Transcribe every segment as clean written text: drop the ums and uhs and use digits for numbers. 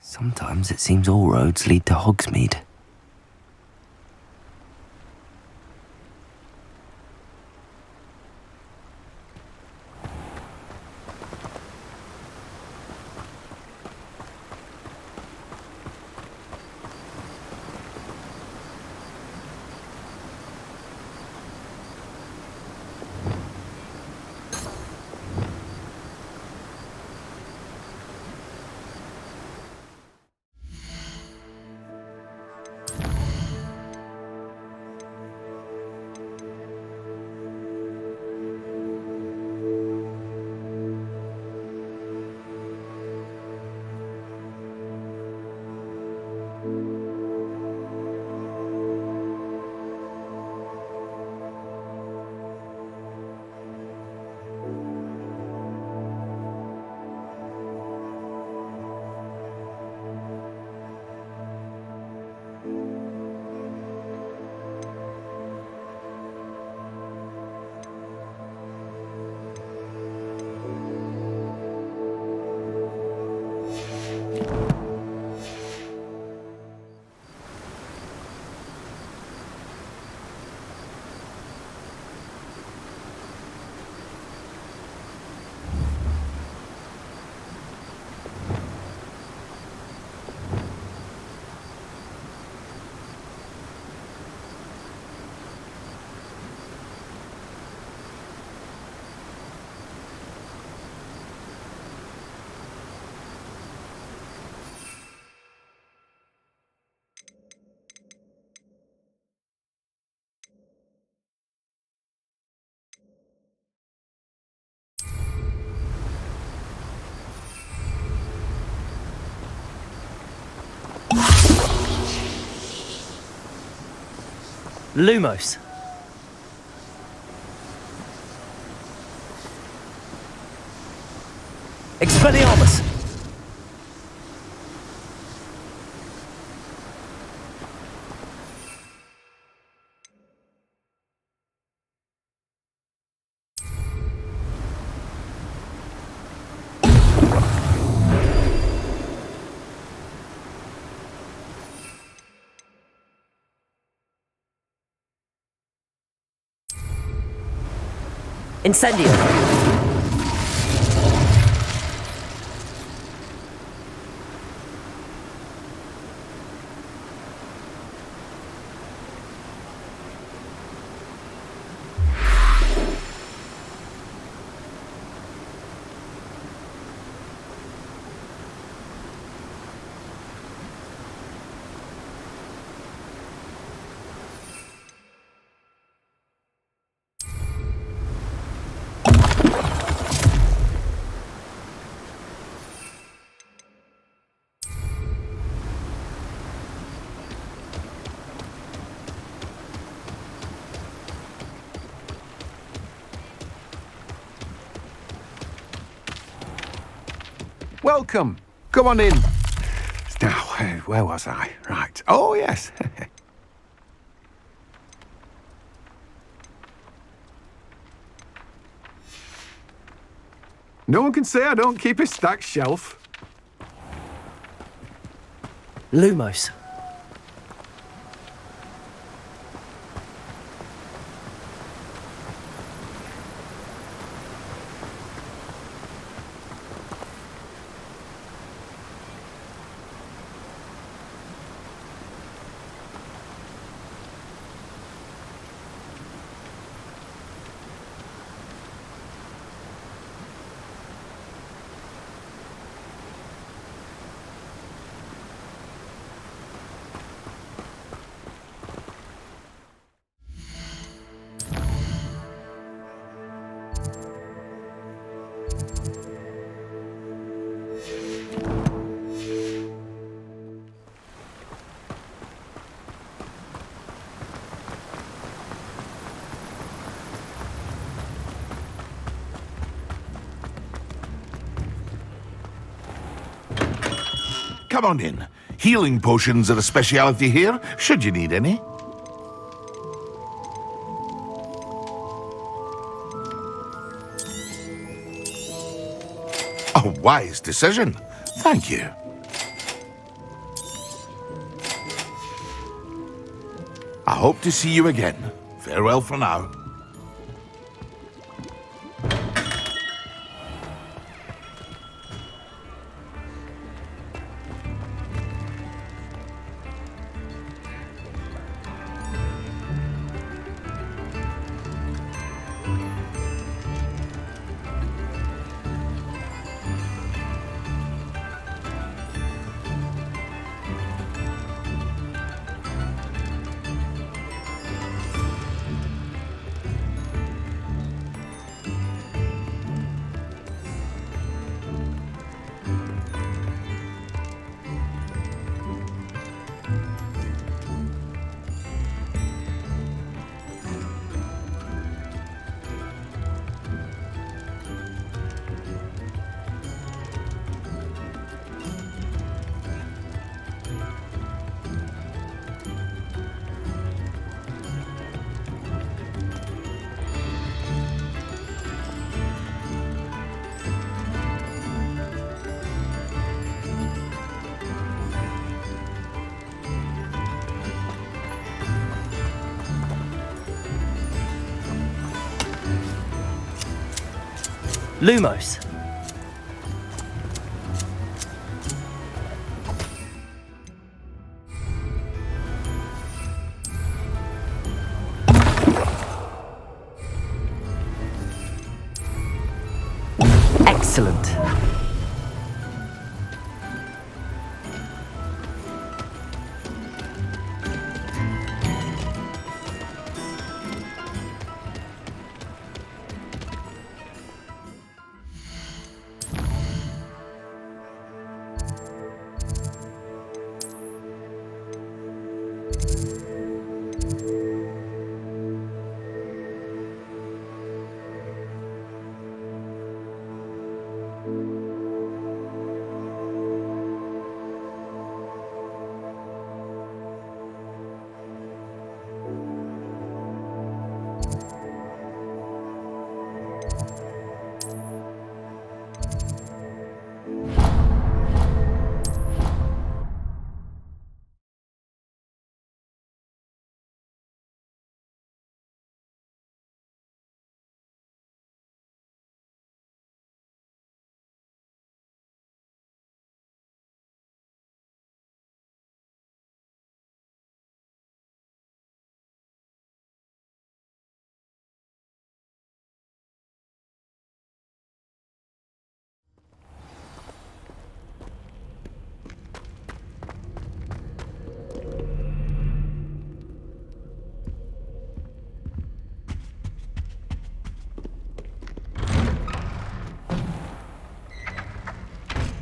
Sometimes it seems all roads lead to Hogsmeade. Lumos. Expelliarmus. Incendio. Welcome. Come on in. Now, where was I? Right. Oh, yes. No one can say I don't keep a stacked shelf. Lumos. Come on in. Healing potions are a speciality here, should you need any. A wise decision. Thank you. I hope to see you again. Farewell for now. Lumos. Excellent.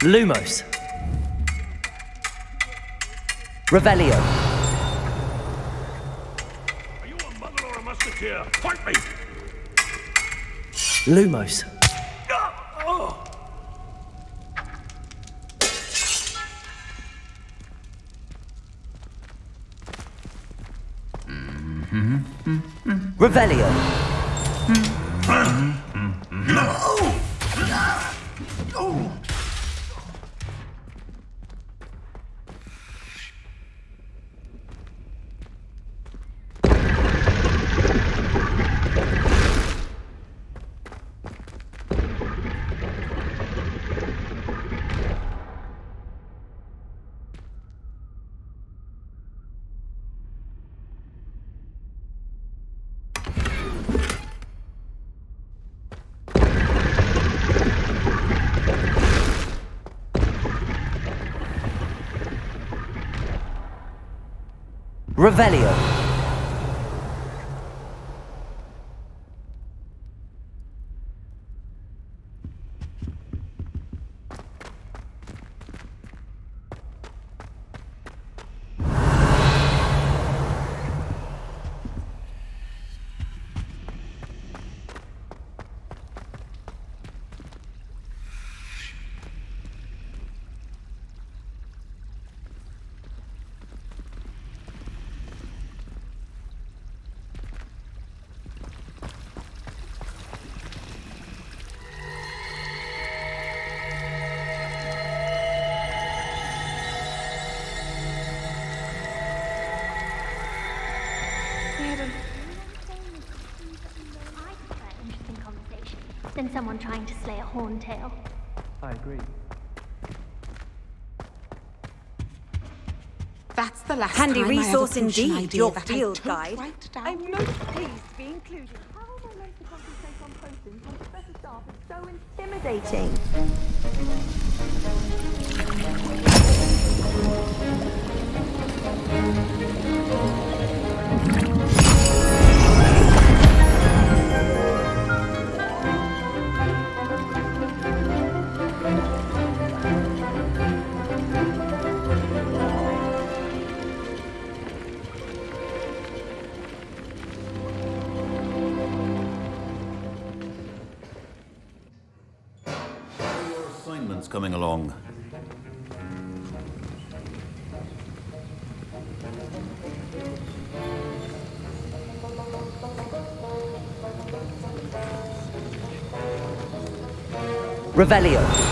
Lumos. Revelio. Are you a mother or a musketeer? Point me! Lumos. Revelio. Revelio. than someone trying to slay a horntail. I agree. That's the last Handy time resource I ever pushed an indeed, idea your that field I don't guide. write down. I'm most pleased to be included. How am I meant to concentrate on postings when Professor Staff is so intimidating? Assignments coming along. Revelio.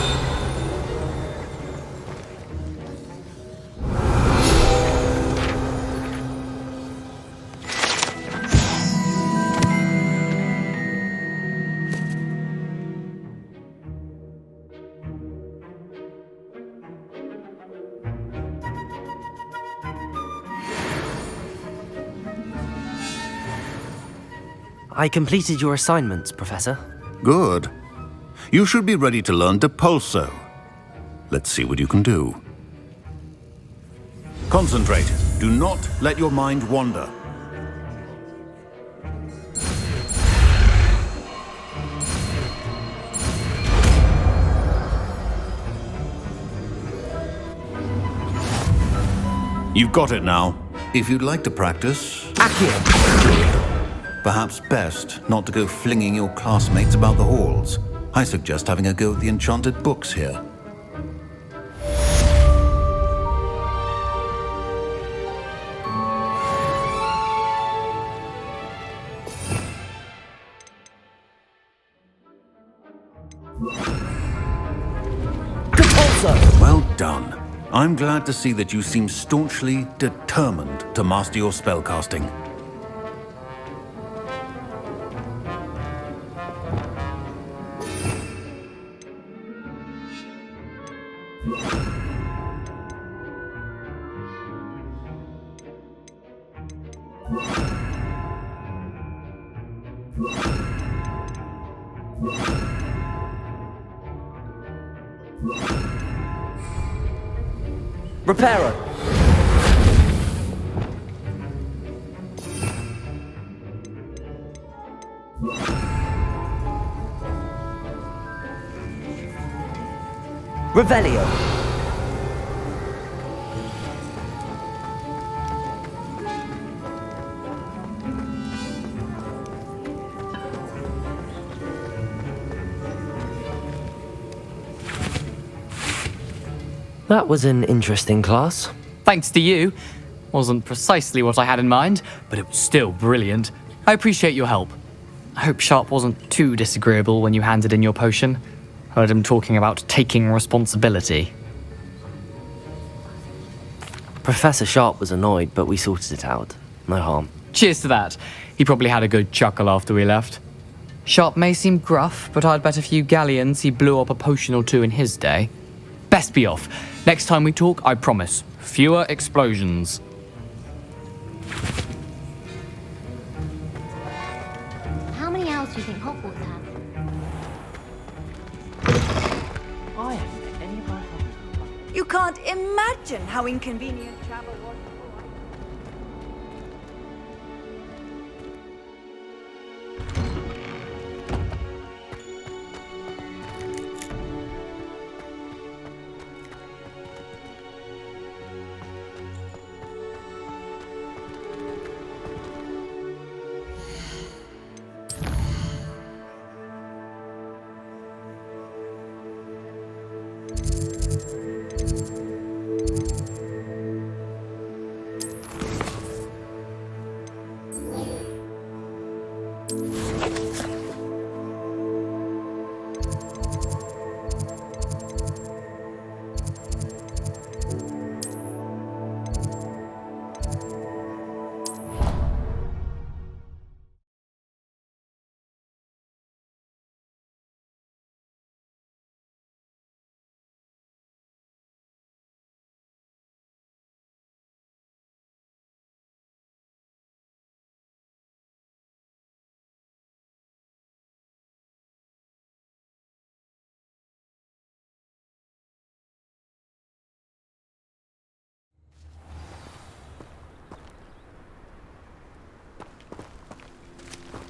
I completed your assignments, Professor. Good. You should be ready to learn Depulso. Let's see what you can do. Concentrate. Do not let your mind wander. You've got it now. If you'd like to practice, perhaps best not to go flinging your classmates about the halls. I suggest having a go at the enchanted books here. Depulso! Well done. I'm glad to see that you seem staunchly determined to master your spellcasting. Reparo. Revelio. That was an interesting class. Thanks to you. Wasn't precisely what I had in mind, but it was still brilliant. I appreciate your help. I hope Sharp wasn't too disagreeable when you handed in your potion. Heard him talking about taking responsibility. Professor Sharp was annoyed, but we sorted it out. No harm. Cheers to that. He probably had a good chuckle after we left. Sharp may seem gruff, but I'd bet a few galleons he blew up a potion or two in his day. Best be off. Next time we talk, I promise, fewer explosions. How many hours do you think Hogwarts has? I haven't met any of my friends. You can't imagine how inconvenient travel was.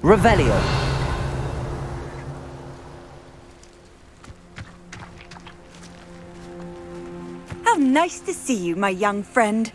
Revelio. How nice to see you, my young friend.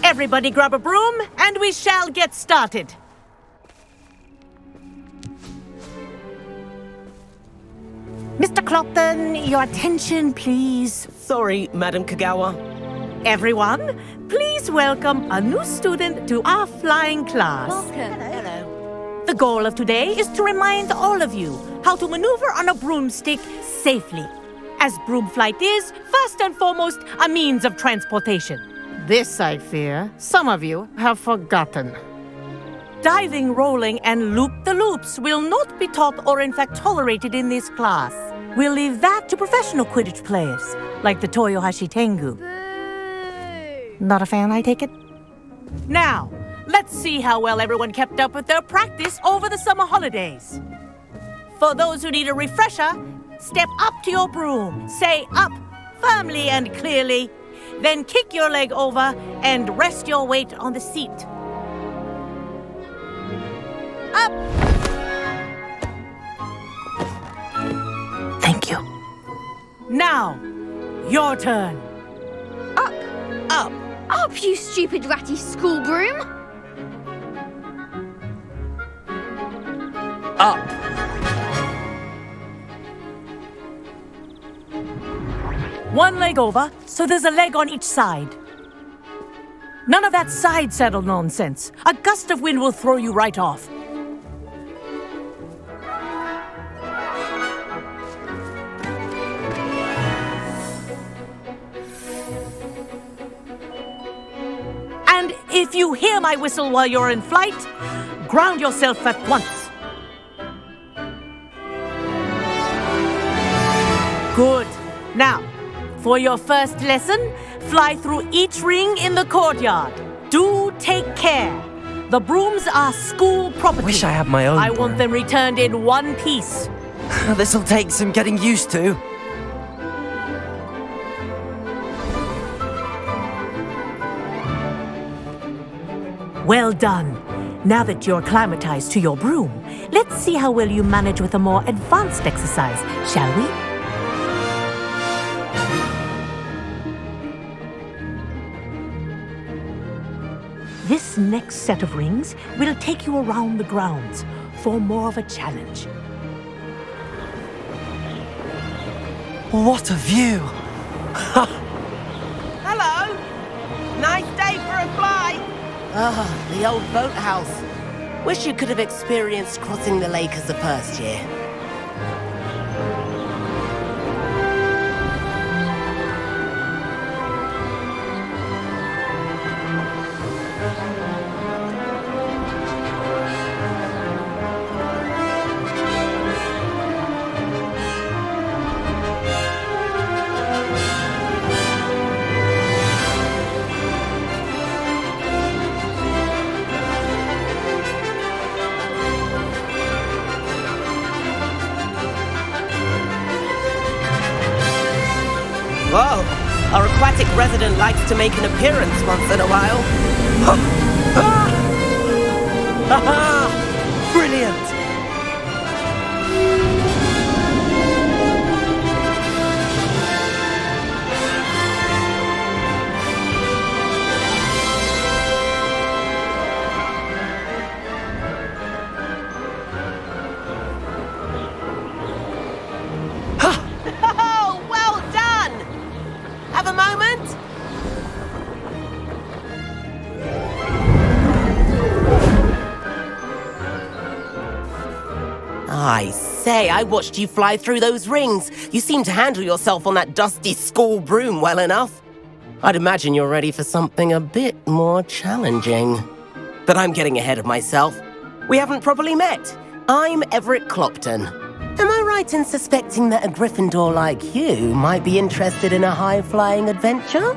Everybody grab a broom, and we shall get started. Mr. Clopton, your attention, please. Sorry, Madam Kagawa. Everyone, please welcome a new student to our flying class. Welcome. Hello. The goal of today is to remind all of you how to maneuver on a broomstick safely, as broom flight is, first and foremost, a means of transportation. This, I fear, some of you have forgotten. Diving, rolling, and loop-the-loops will not be taught or in fact tolerated in this class. We'll leave that to professional Quidditch players, like the Toyohashi Tengu. Not a fan, I take it? Now, let's see how well everyone kept up with their practice over the summer holidays. For those who need a refresher, step up to your broom, say up, firmly and clearly, then kick your leg over and rest your weight on the seat. Up! Thank you. Now, your turn. Up! Up! Up, you stupid ratty school broom! Up. One leg over, so there's a leg on each side. None of that side saddle nonsense. A gust of wind will throw you right off. And if you hear my whistle while you're in flight, ground yourself at once. Good. Now, for your first lesson, fly through each ring in the courtyard. Do take care. The brooms are school property. Wish I had my own I want broom. them returned in one piece. This'll take some getting used to. Well done. Now that you're acclimatized to your broom, let's see how well you manage with a more advanced exercise, shall we? This next set of rings will take you around the grounds for more of a challenge. What a view! Hello! Nice day for a fly! Ah, the old boathouse. Wish you could have experienced crossing the lake as a first year. resident likes to make an appearance once in a while. Brilliant! Oh, well done! Have a moment? I say, I watched you fly through those rings. You seem to handle yourself on that dusty school broom well enough. I'd imagine you're ready for something a bit more challenging. But I'm getting ahead of myself. We haven't properly met. I'm Everett Clopton. Am I right in suspecting that a Gryffindor like you might be interested in a high-flying adventure?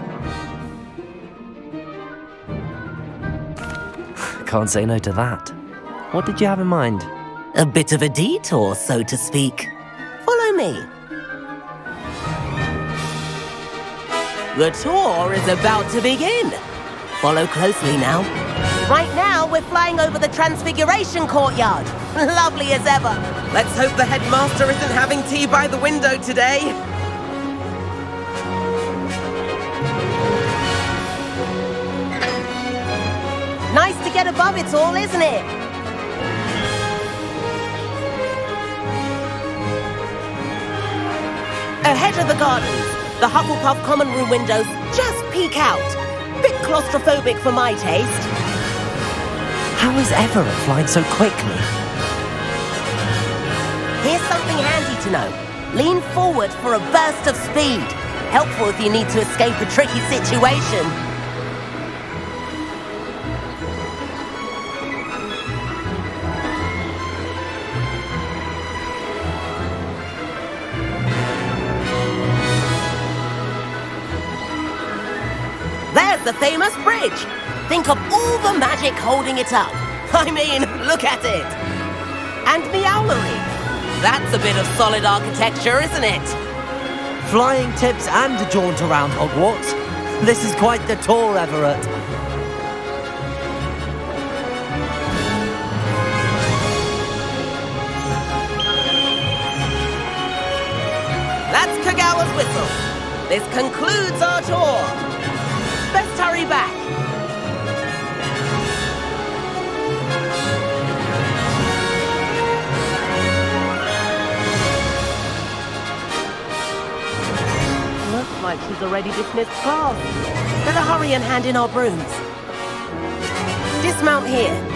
Can't say no to that. What did you have in mind? A bit of a detour, so to speak. Follow me. The tour is about to begin. Follow closely now. Right now, we're flying over the Transfiguration Courtyard. Lovely as ever. Let's hope the headmaster isn't having tea by the window today. Nice to get above it all, isn't it? Ahead of the gardens, the Hufflepuff common room windows just peek out. Bit claustrophobic for my taste. How is Everett flying so quickly? Here's something handy to know. Lean forward for a burst of speed. Helpful if you need to escape a tricky situation. There's the famous bridge. Think of all the magic holding it up. I mean, look at it. And the owlery. That's a bit of solid architecture, isn't it? Flying tips and a jaunt around Hogwarts. This is quite the tour, Everett. That's Kagawa's whistle. This concludes our tour. Best hurry back. Looks like she's already dismissed class. Better hurry and hand in our brooms. Dismount here.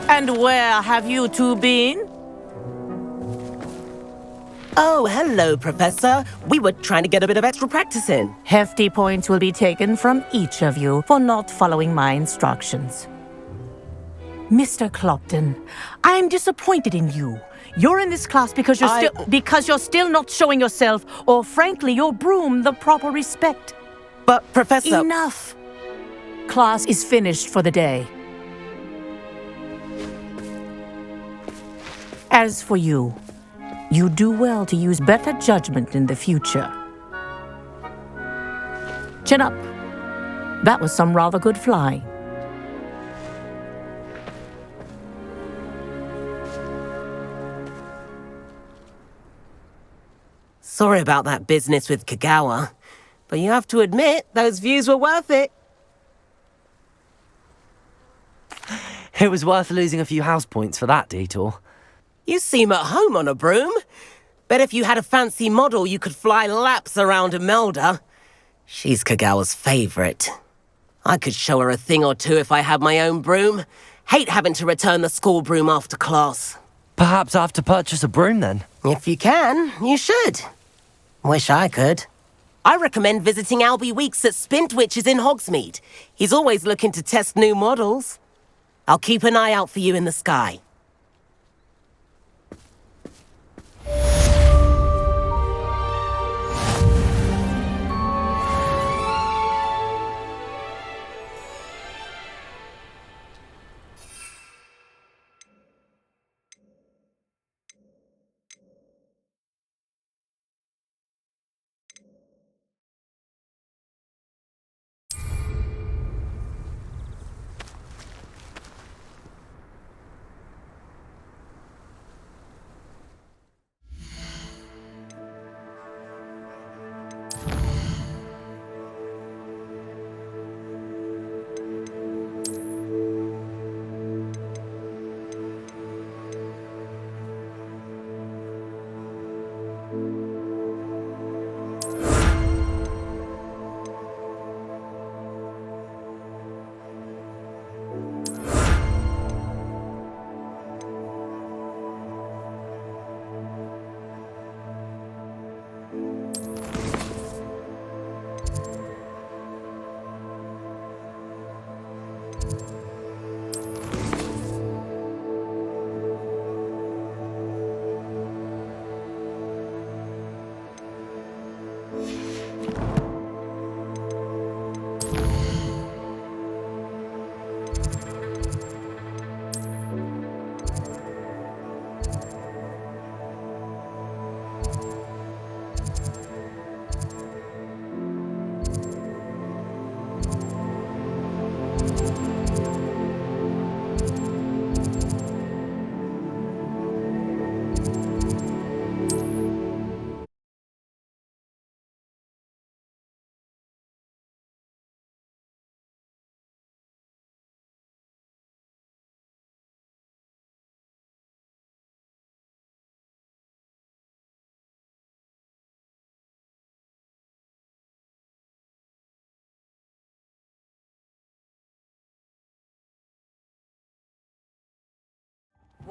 And where have you two been? Oh, hello, Professor. We were trying to get a bit of extra practice in. Hefty points will be taken from each of you for not following my instructions. Mr. Clopton, I'm disappointed in you. You're in this class because you're still not showing yourself, or frankly, your broom the proper respect. But, Professor... Enough. Class is finished for the day. As for you, you do well to use better judgment in the future. Chin up. That was some rather good flying. Sorry about that business with Kagawa, but you have to admit, those views were worth it. It was worth losing a few house points for that detour. You seem at home on a broom. Bet if you had a fancy model, you could fly laps around Imelda. She's Kagawa's favorite. I could show her a thing or two if I had my own broom. Hate having to return the school broom after class. Perhaps I have to purchase a broom then. If you can, you should. Wish I could. I recommend visiting Albie Weeks at Spintwitches in Hogsmeade. He's always looking to test new models. I'll keep an eye out for you in the sky.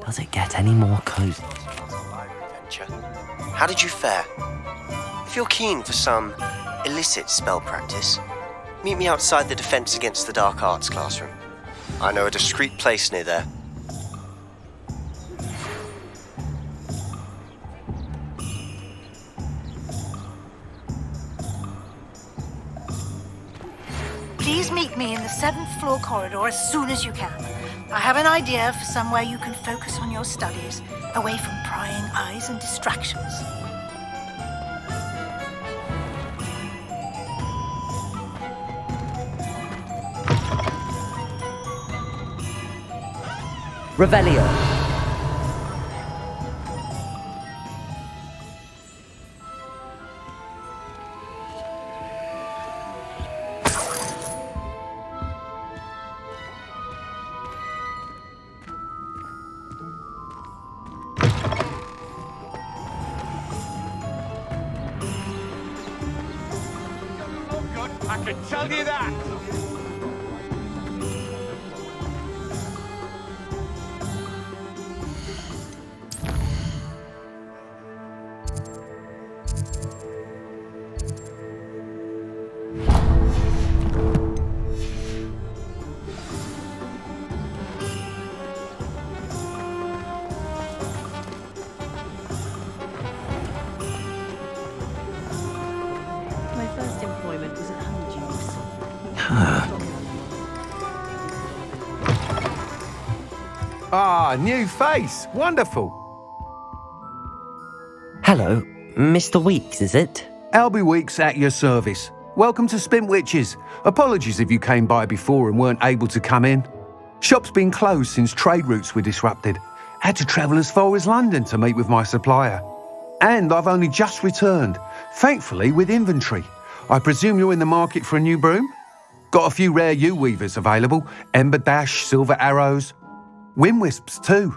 Does it get any more cozy? How did you fare? If you're keen for some illicit spell practice, meet me outside the Defense Against the Dark Arts classroom. I know a discreet place near there. Please meet me in the 7th floor corridor as soon as you can. I have an idea for somewhere you can focus on your studies, away from prying eyes and distractions. Revelio. I can tell you that. My first employment was at Honeydews. Ah, new face. Wonderful. Hello, Mr. Weeks, is it? Albie Weeks at your service. Welcome to Spintwitches. Apologies if you came by before and weren't able to come in. Shop's been closed since trade routes were disrupted. Had to travel as far as London to meet with my supplier. And I've only just returned, thankfully with inventory. I presume you're in the market for a new broom? Got a few rare U-weavers available, Ember Dash, Silver Arrows. Wind Wisps too.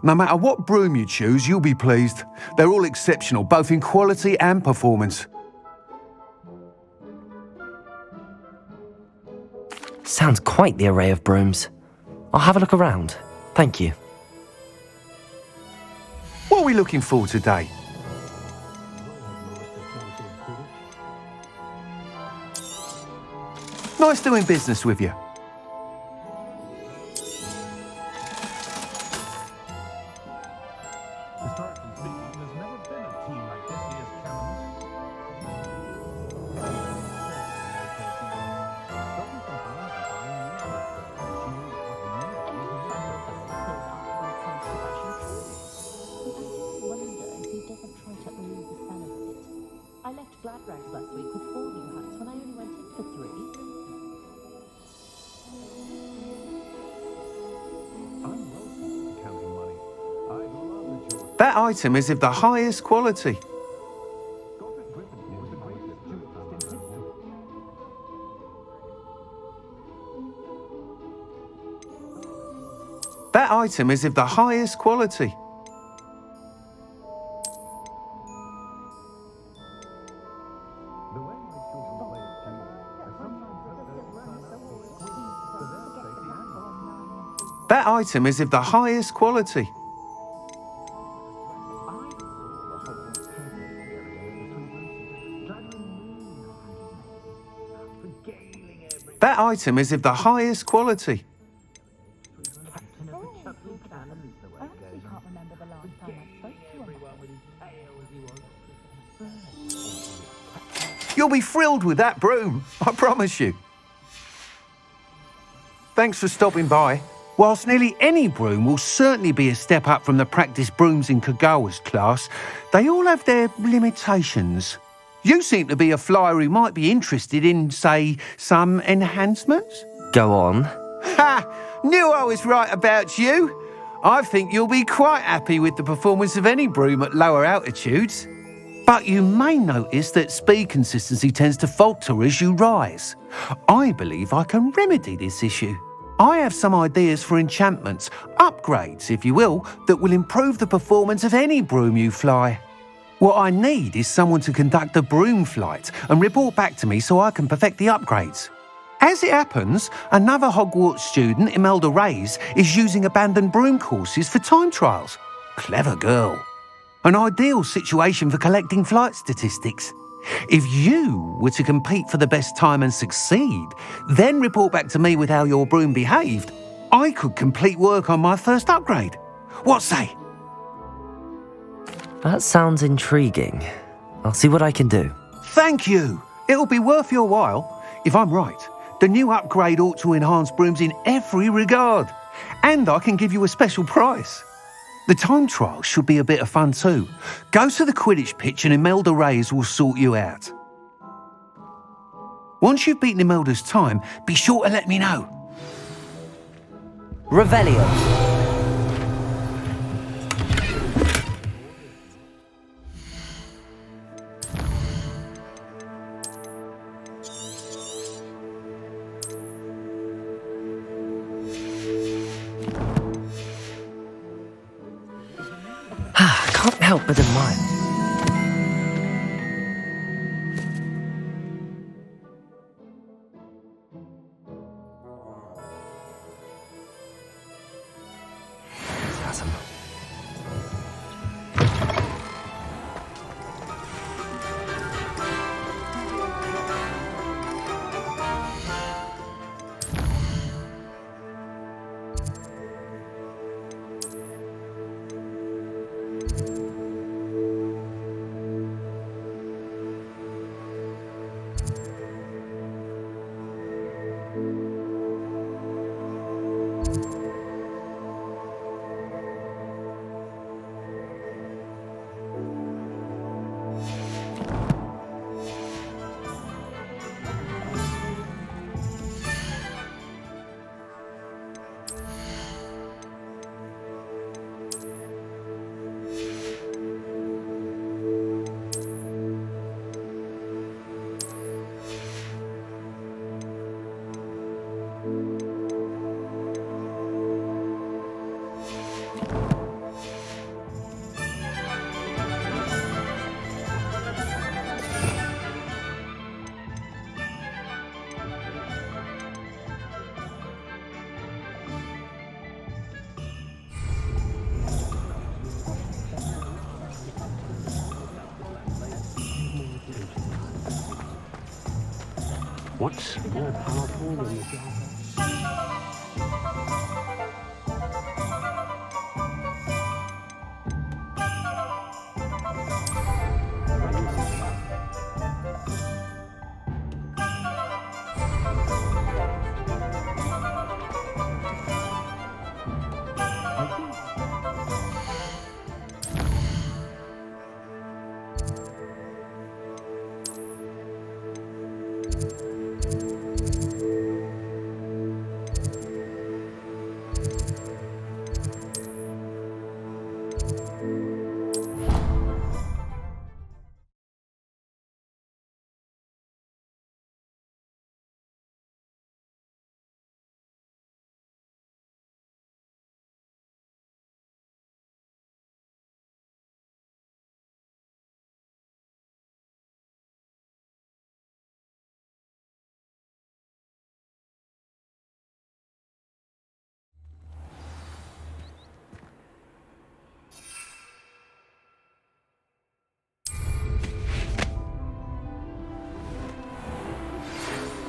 No matter what broom you choose, you'll be pleased. They're all exceptional, both in quality and performance. Sounds quite the array of brooms. I'll have a look around. Thank you. What are we looking for today? Nice doing business with you. I left Glad Rags last week with 4 new hats when I only went in for 3. That item is of the highest quality. That item is of the highest quality. That item is of the highest quality. That item is of the highest quality. You'll be thrilled with that broom, I promise you. Thanks for stopping by. Whilst nearly any broom will certainly be a step up from the practice brooms in Kagawa's class, they all have their limitations. You seem to be a flyer who might be interested in, say, some enhancements? Go on. Ha! Knew I was right about you. I think you'll be quite happy with the performance of any broom at lower altitudes. But you may notice that speed consistency tends to falter as you rise. I believe I can remedy this issue. I have some ideas for enchantments, upgrades, if you will, that will improve the performance of any broom you fly. What I need is someone to conduct a broom flight and report back to me so I can perfect the upgrades. As it happens, another Hogwarts student, Imelda Reyes, is using abandoned broom courses for time trials. Clever girl. An ideal situation for collecting flight statistics. If you were to compete for the best time and succeed, then report back to me with how your broom behaved, I could complete work on my first upgrade. What say? That sounds intriguing. I'll see what I can do. Thank you. It'll be worth your while. If I'm right, the new upgrade ought to enhance brooms in every regard. And I can give you a special price. The time trial should be a bit of fun too. Go to the Quidditch pitch and Imelda Reyes will sort you out. Once you've beaten Imelda's time, be sure to let me know. Revelio. Can't help but admire. What's more powerful than the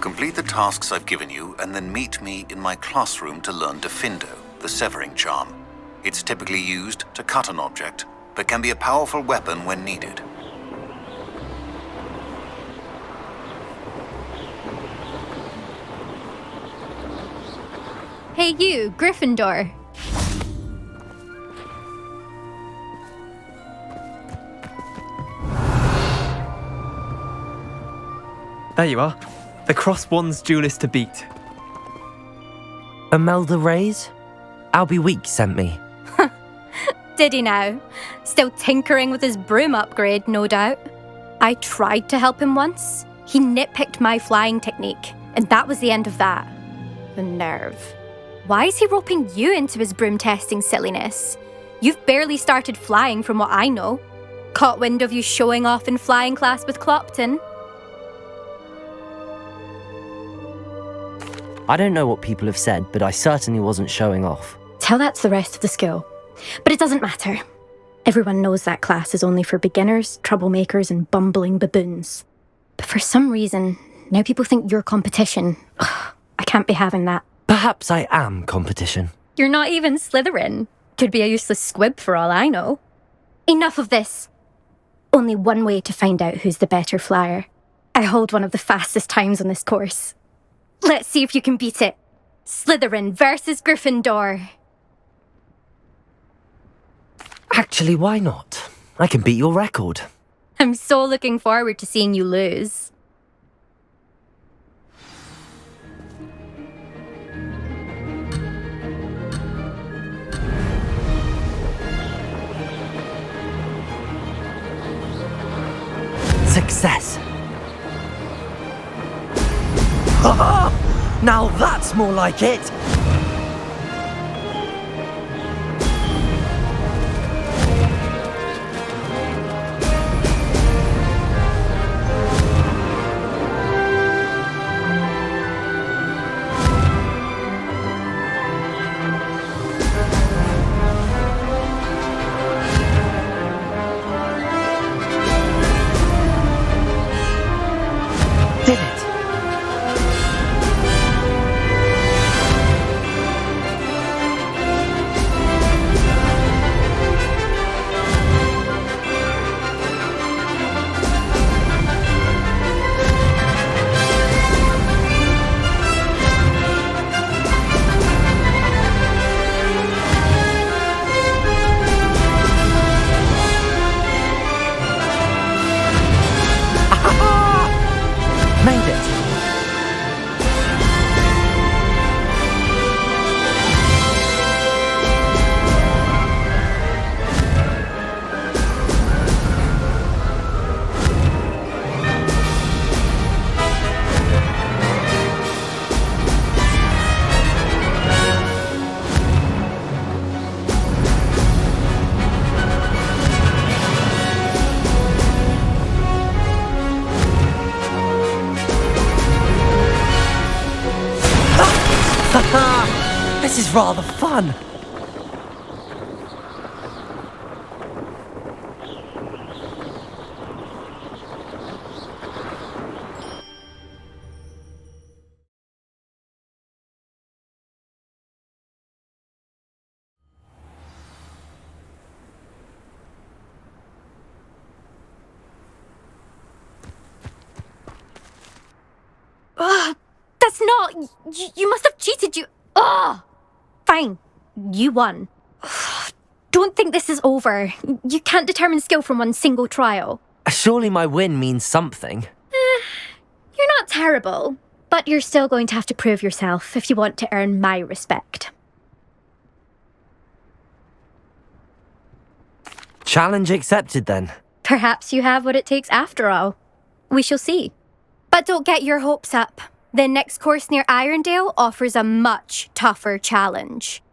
Complete the tasks I've given you and then meet me in my classroom to learn Defindo, the severing charm. It's typically used to cut an object, but can be a powerful weapon when needed. Hey you, Gryffindor. There you are. The cross-wands duelist to beat. Imelda Reyes? Albie Week sent me. Did he now? Still tinkering with his broom upgrade, no doubt. I tried to help him once. He nitpicked my flying technique, and that was the end of that. The nerve. Why is he roping you into his broom testing silliness? You've barely started flying from what I know. Caught wind of you showing off in flying class with Clopton. I don't know what people have said, but I certainly wasn't showing off. Tell that to the rest of the school. But it doesn't matter. Everyone knows that class is only for beginners, troublemakers, and bumbling baboons. But for some reason, now people think you're competition. Ugh, I can't be having that. Perhaps I am competition. You're not even Slytherin. Could be a useless squib for all I know. Enough of this. Only one way to find out who's the better flyer. I hold one of the fastest times on this course. Let's see if you can beat it. Slytherin versus Gryffindor. Actually, why not? I can beat your record. I'm so looking forward to seeing you lose. Success. Now that's more like it. Did it. Made it. This is rather fun. That's not... You must have cheated, you... Ugh! Fine. You won. Don't think this is over. You can't determine skill from one single trial. Surely my win means something. You're not terrible, but you're still going to have to prove yourself if you want to earn my respect. Challenge accepted then. Perhaps you have what it takes after all. We shall see. But don't get your hopes up. The next course near Irondale offers a much tougher challenge.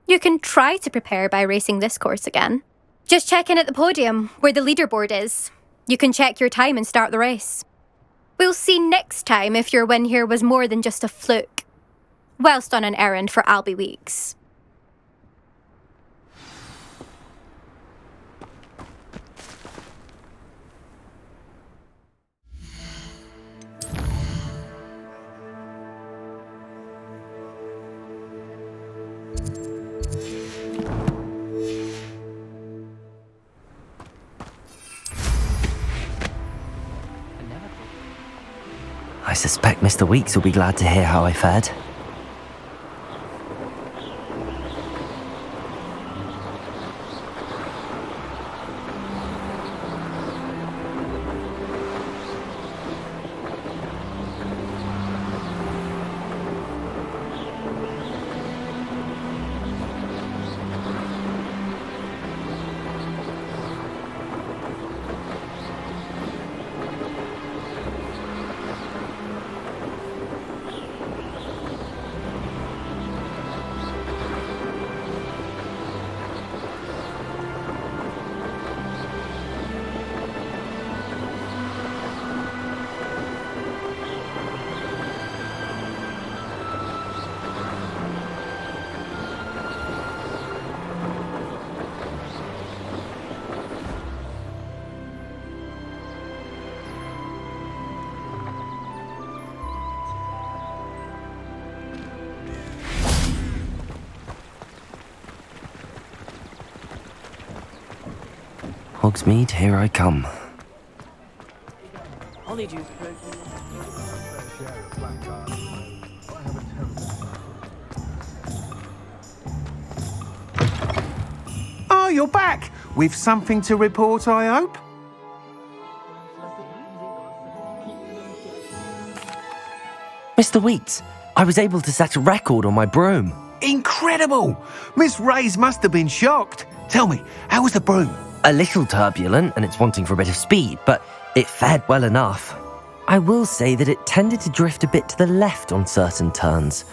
You can try to prepare by racing this course again. Just check in at the podium, where the leaderboard is. You can check your time and start the race. We'll see next time if your win here was more than just a fluke, whilst on an errand for Albie Weeks. I suspect Mr. Weeks will be glad to hear how I fared. Hogsmeade, here I come. Polyjuice. Oh, you're back! With something to report, I hope? Mr. Weeks, I was able to set a record on my broom. Incredible! Miss Ray's must have been shocked. Tell me, how was the broom? A little turbulent and it's wanting for a bit of speed, but it fared well enough. I will say that it tended to drift a bit to the left on certain turns.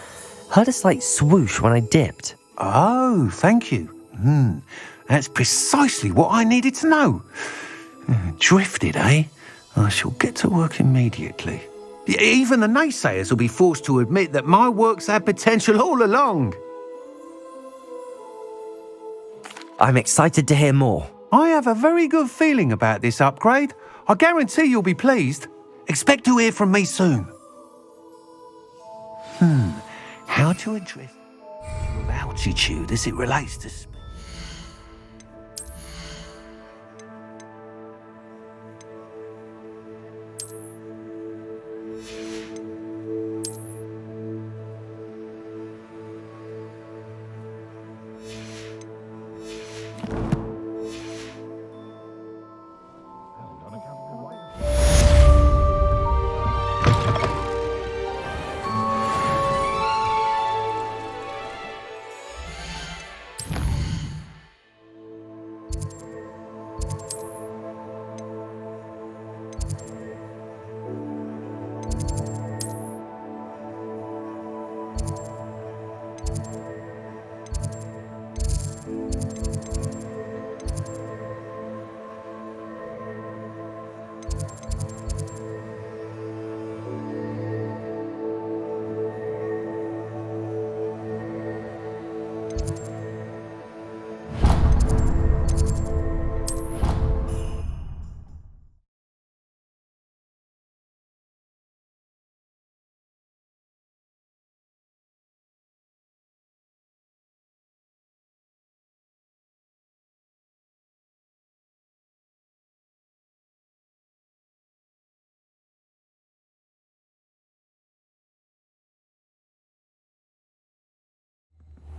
Heard a slight swoosh when I dipped. Oh, thank you. That's precisely what I needed to know. Drifted, eh? I shall get to work immediately. Even the naysayers will be forced to admit that my work's had potential all along. I'm excited to hear more. I have a very good feeling about this upgrade. I guarantee you'll be pleased. Expect to hear from me soon. How to address with altitude as it relates to speed.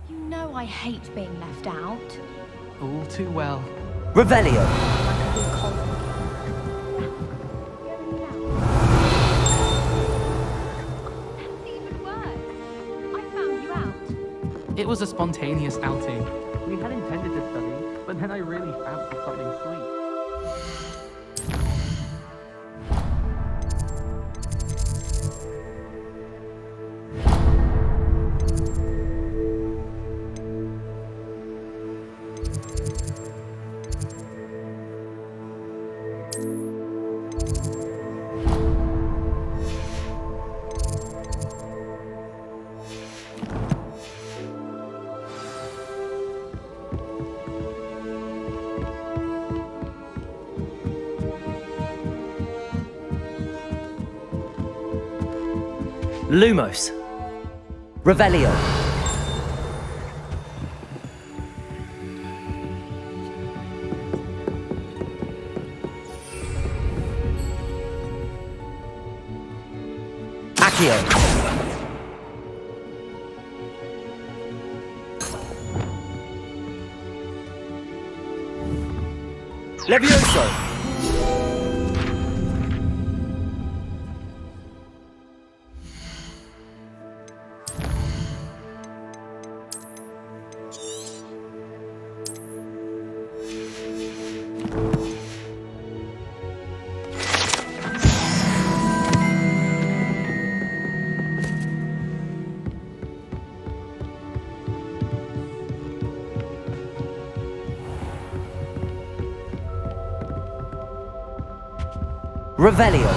You know I hate being left out. All too well. Revelio. It was a spontaneous outing. We had intended to study, but then I really fancied something sweet. Lumos. Revelio. Accio. Levioso. Revelio.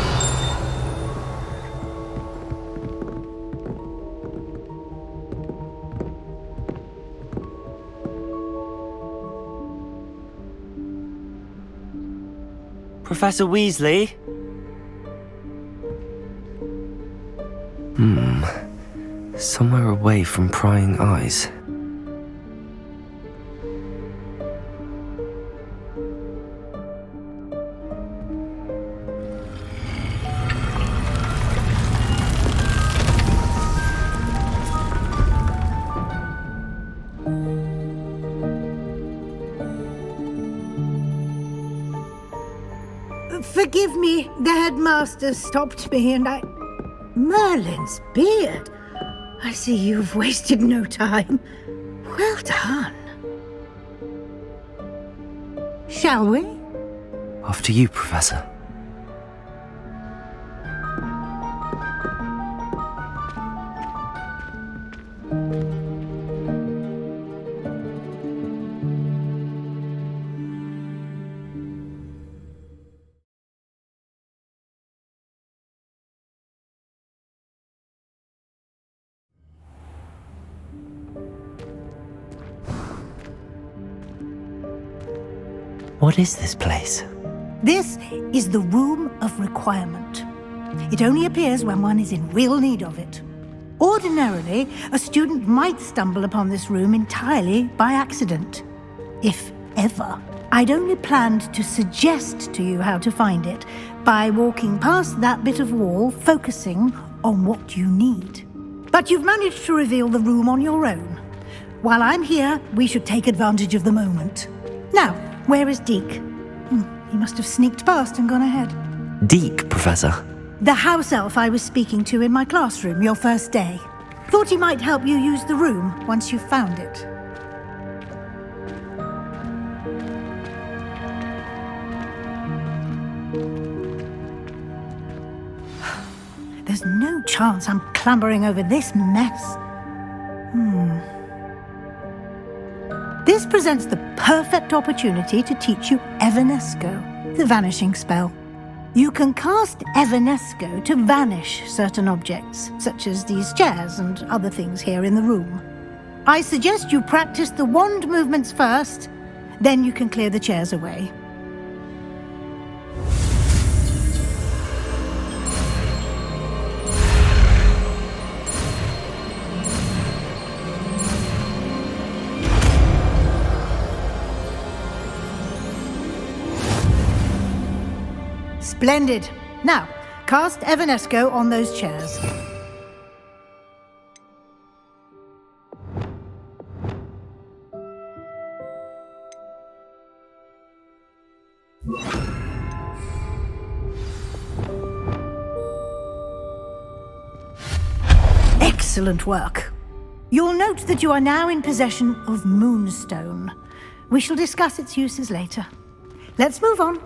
Professor Weasley? Somewhere away from prying eyes. Forgive me, the headmaster stopped me and I... Merlin's beard. I see you've wasted no time. Well done. Shall we? After you, Professor. What is this place? This is the Room of Requirement. It only appears when one is in real need of it. Ordinarily, a student might stumble upon this room entirely by accident. If ever. I'd only planned to suggest to you how to find it by walking past that bit of wall, focusing on what you need. But you've managed to reveal the room on your own. While I'm here, we should take advantage of the moment. Now, where is Deke? He must have sneaked past and gone ahead. Deke, Professor. The house elf I was speaking to in my classroom your first day. Thought he might help you use the room once you've found it. There's no chance I'm clambering over this mess. This presents the perfect opportunity to teach you Evanesco, the vanishing spell. You can cast Evanesco to vanish certain objects, such as these chairs and other things here in the room. I suggest you practice the wand movements first, then you can clear the chairs away. Splendid. Now, cast Evanesco on those chairs. Excellent work. You'll note that you are now in possession of Moonstone. We shall discuss its uses later. Let's move on.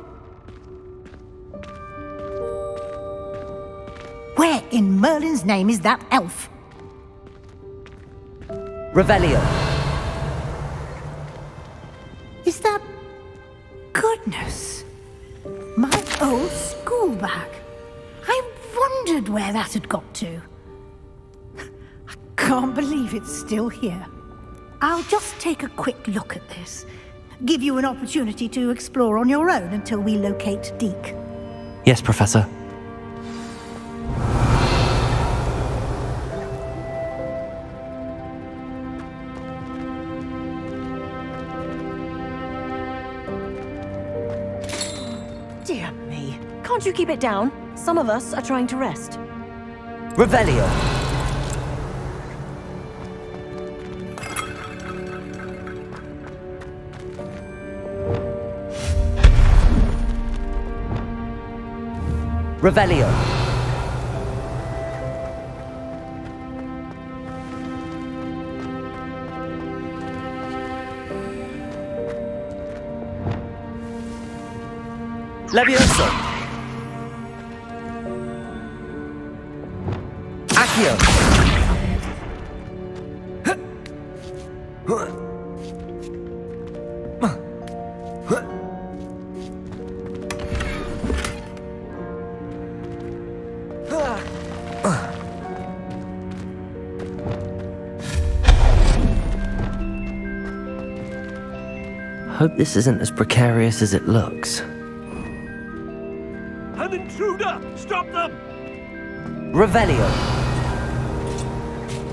Where in Merlin's name is that elf? Revelio. Is that... Goodness. My old school bag. I wondered where that had got to. I can't believe it's still here. I'll just take a quick look at this. Give you an opportunity to explore on your own until we locate Deke. Yes, Professor. Dear me. Can't you keep it down? Some of us are trying to rest. Revelio. Revelio. Levioso. Accio. Hope this isn't as precarious as it looks. An intruder! Stop them! Revelio.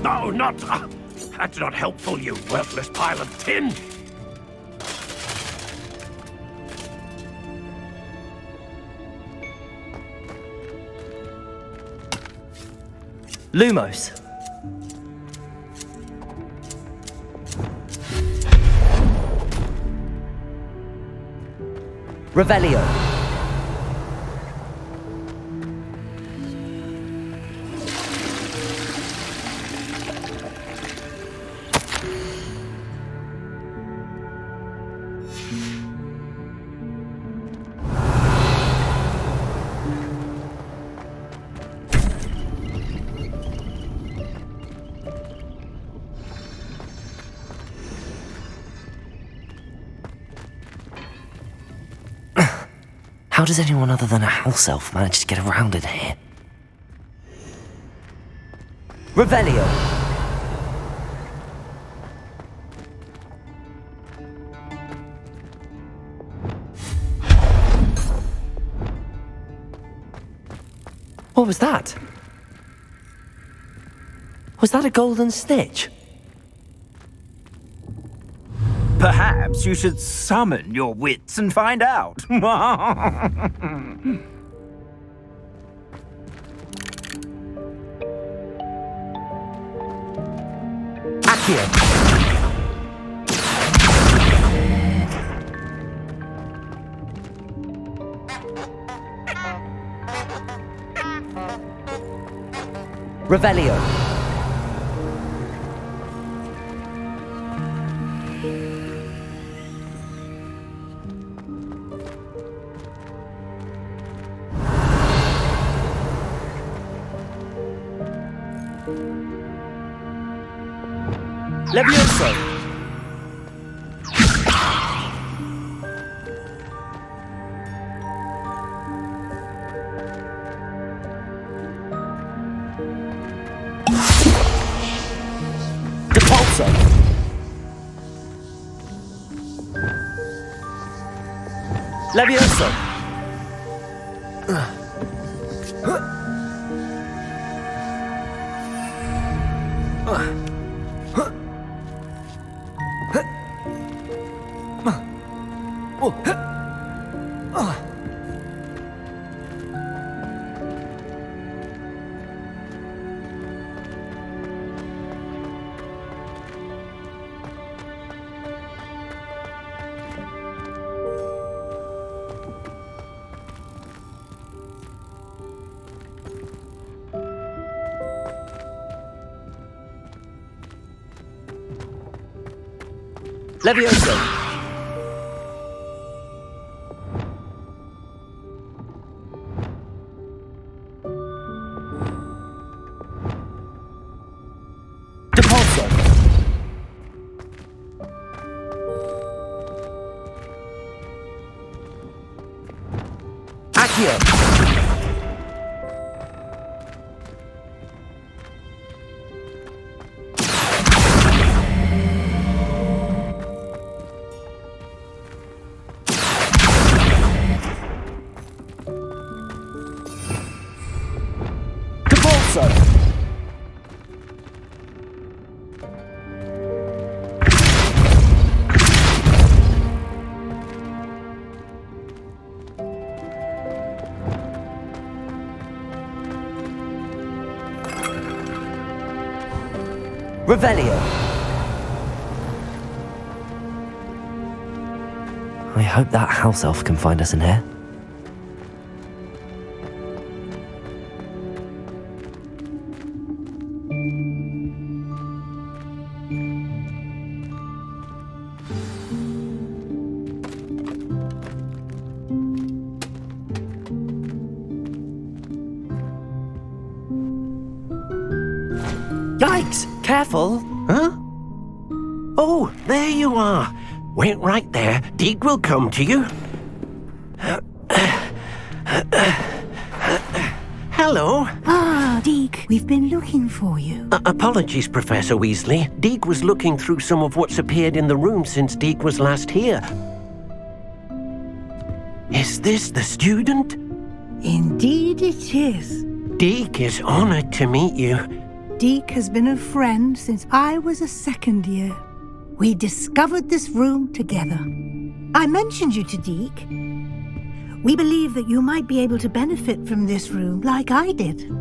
No, not... that's not helpful, you worthless pile of tin! Lumos. Revelio. How does anyone other than a house elf manage to get around in here? Revelio! What was that? Was that a golden snitch? Perhaps you should summon your wits and find out. Accio! Revelio! Levioso! Depulso! Levioso! Levioso! Depulso! Accio! Revelio! I hope that house elf can find us in here. Yikes! Careful! Huh? Oh, there you are. Wait right there. Deek will come to you. Hello. Ah, Deek, we've been looking for you. Apologies, Professor Weasley. Deek was looking through some of what's appeared in the room since Deek was last here. Is this the student? Indeed it is. Deek is honored to meet you. Deek has been a friend since I was a second year. We discovered this room together. I mentioned you to Deek. We believe that you might be able to benefit from this room like I did.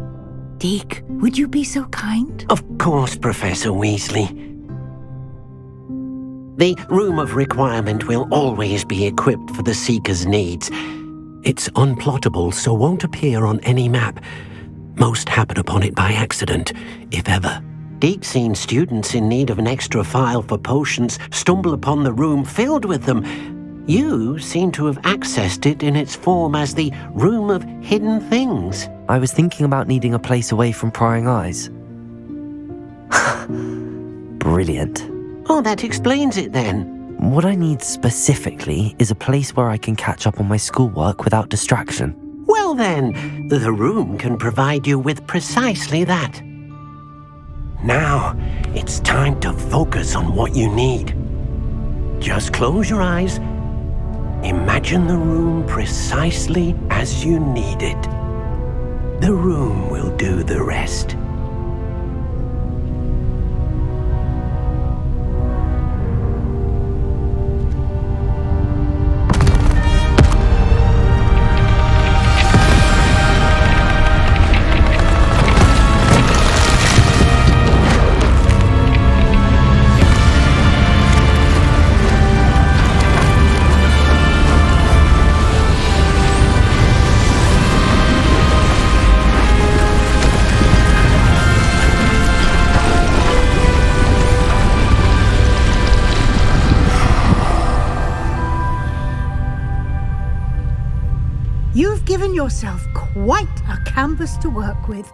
Deek, would you be so kind? Of course, Professor Weasley. The Room of Requirement will always be equipped for the Seeker's needs. It's unplottable, so won't appear on any map. Most happen upon it by accident, if ever. Deep seen students in need of an extra file for potions stumble upon the room filled with them. You seem to have accessed it in its form as the Room of Hidden Things. I was thinking about needing a place away from prying eyes. Brilliant. Oh, that explains it then. What I need specifically is a place where I can catch up on my schoolwork without distraction. Well then, the room can provide you with precisely that. Now, it's time to focus on what you need. Just close your eyes. Imagine the room precisely as you need it. The room will do the rest. You've given yourself quite a canvas to work with.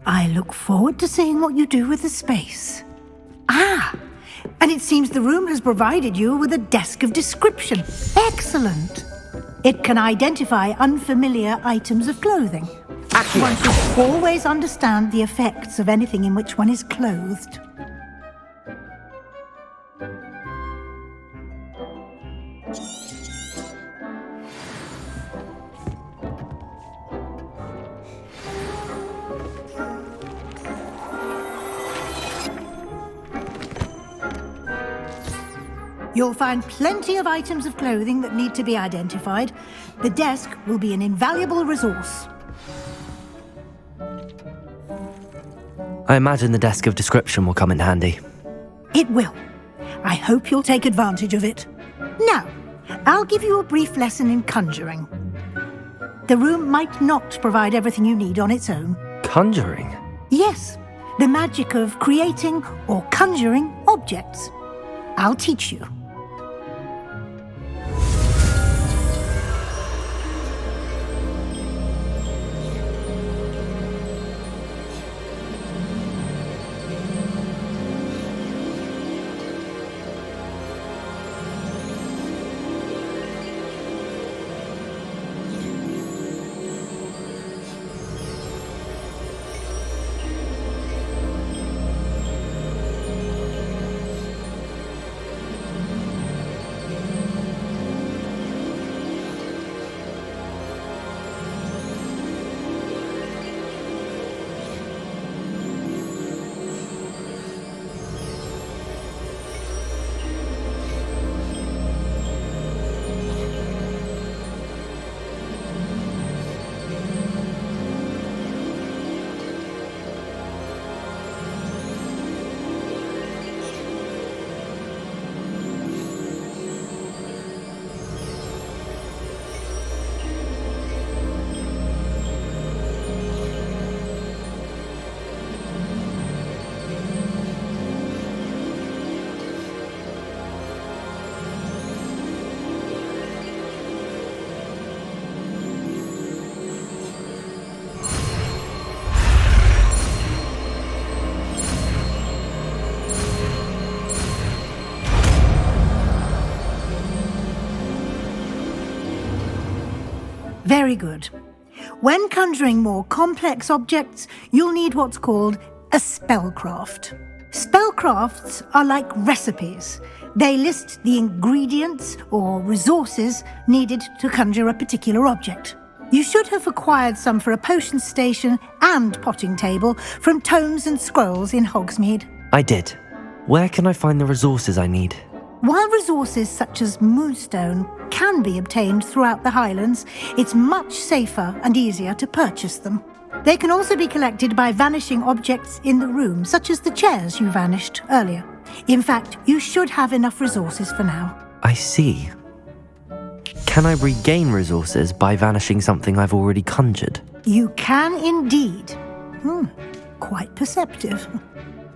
I look forward to seeing what you do with the space. Ah, and it seems the room has provided you with a desk of description. Excellent. It can identify unfamiliar items of clothing. One should always understand the effects of anything in which one is clothed. You'll find plenty of items of clothing that need to be identified. The desk will be an invaluable resource. I imagine the desk of description will come in handy. It will. I hope you'll take advantage of it. Now, I'll give you a brief lesson in conjuring. The room might not provide everything you need on its own. Conjuring? Yes, the magic of creating or conjuring objects. I'll teach you. Very good. When conjuring more complex objects, you'll need what's called a spellcraft. Spellcrafts are like recipes. They list the ingredients or resources needed to conjure a particular object. You should have acquired some for a potion station and potting table from tomes and scrolls in Hogsmeade. I did. Where can I find the resources I need? While resources such as moonstone can be obtained throughout the Highlands, it's much safer and easier to purchase them. They can also be collected by vanishing objects in the room, such as the chairs you vanished earlier. In fact, you should have enough resources for now. I see. Can I regain resources by vanishing something I've already conjured? You can indeed. Quite perceptive.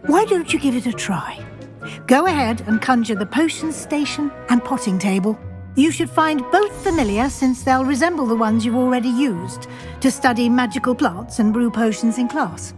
Why don't you give it a try? Go ahead and conjure the potion station and potting table. You should find both familiar, since they'll resemble the ones you've already used to study magical plants and brew potions in class.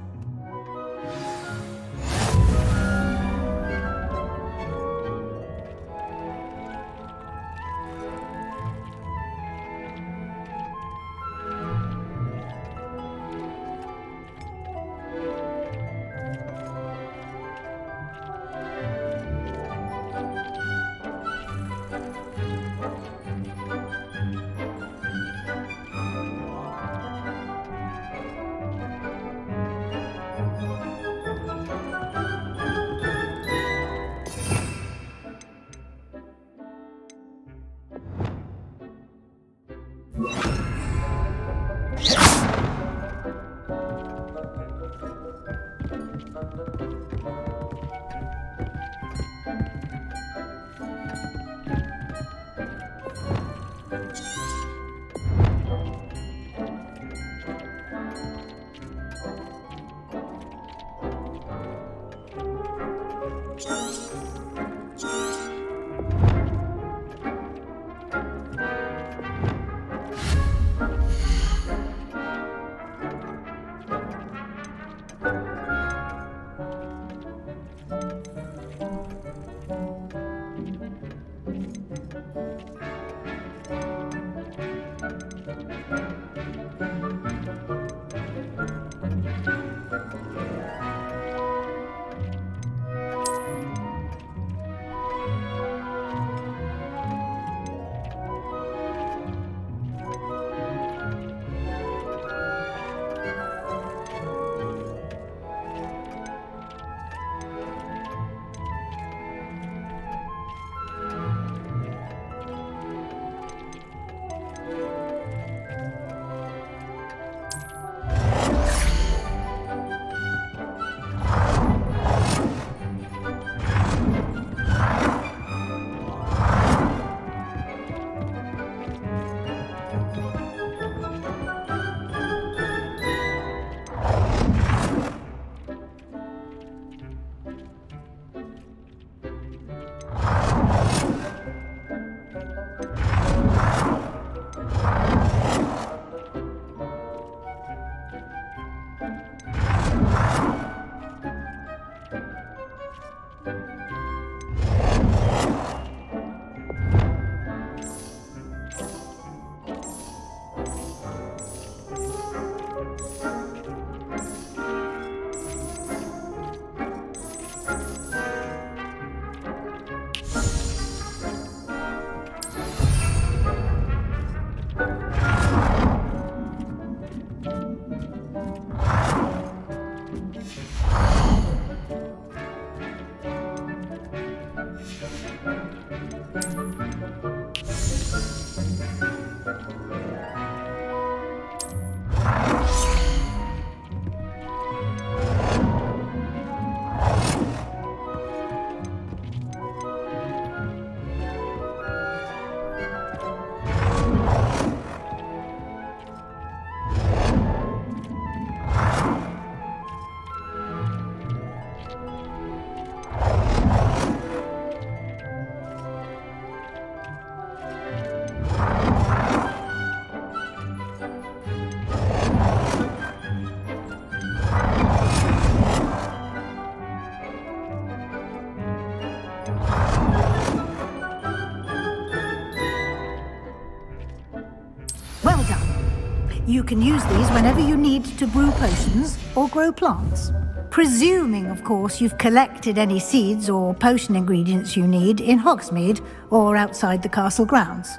Well done. You can use these whenever you need to brew potions or grow plants. Presuming, of course, you've collected any seeds or potion ingredients you need in Hogsmeade or outside the castle grounds.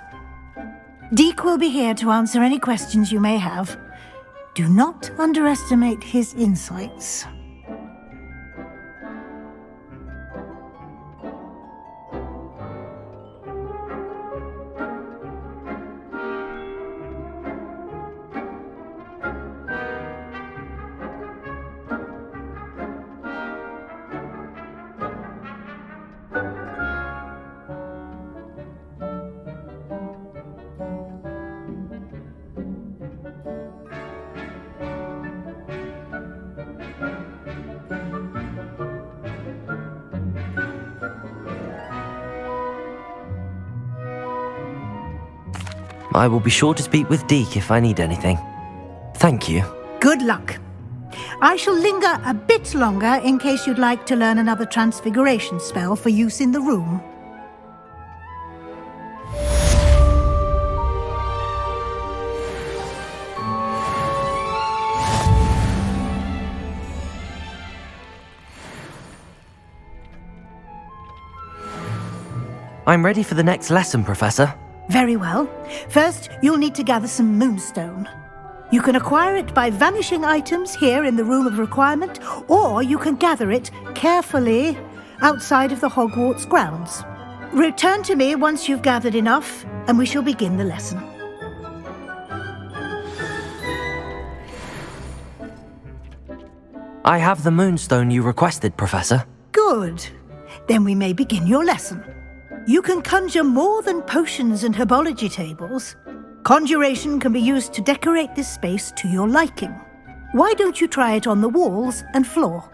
Deek will be here to answer any questions you may have. Do not underestimate his insights. I will be sure to speak with Deek if I need anything. Thank you. Good luck. I shall linger a bit longer in case you'd like to learn another transfiguration spell for use in the room. I'm ready for the next lesson, Professor. Very well. First, you'll need to gather some moonstone. You can acquire it by vanishing items here in the Room of Requirement, or you can gather it carefully outside of the Hogwarts grounds. Return to me once you've gathered enough, and we shall begin the lesson. I have the moonstone you requested, Professor. Good. Then we may begin your lesson. You can conjure more than potions and herbology tables. Conjuration can be used to decorate this space to your liking. Why don't you try it on the walls and floor?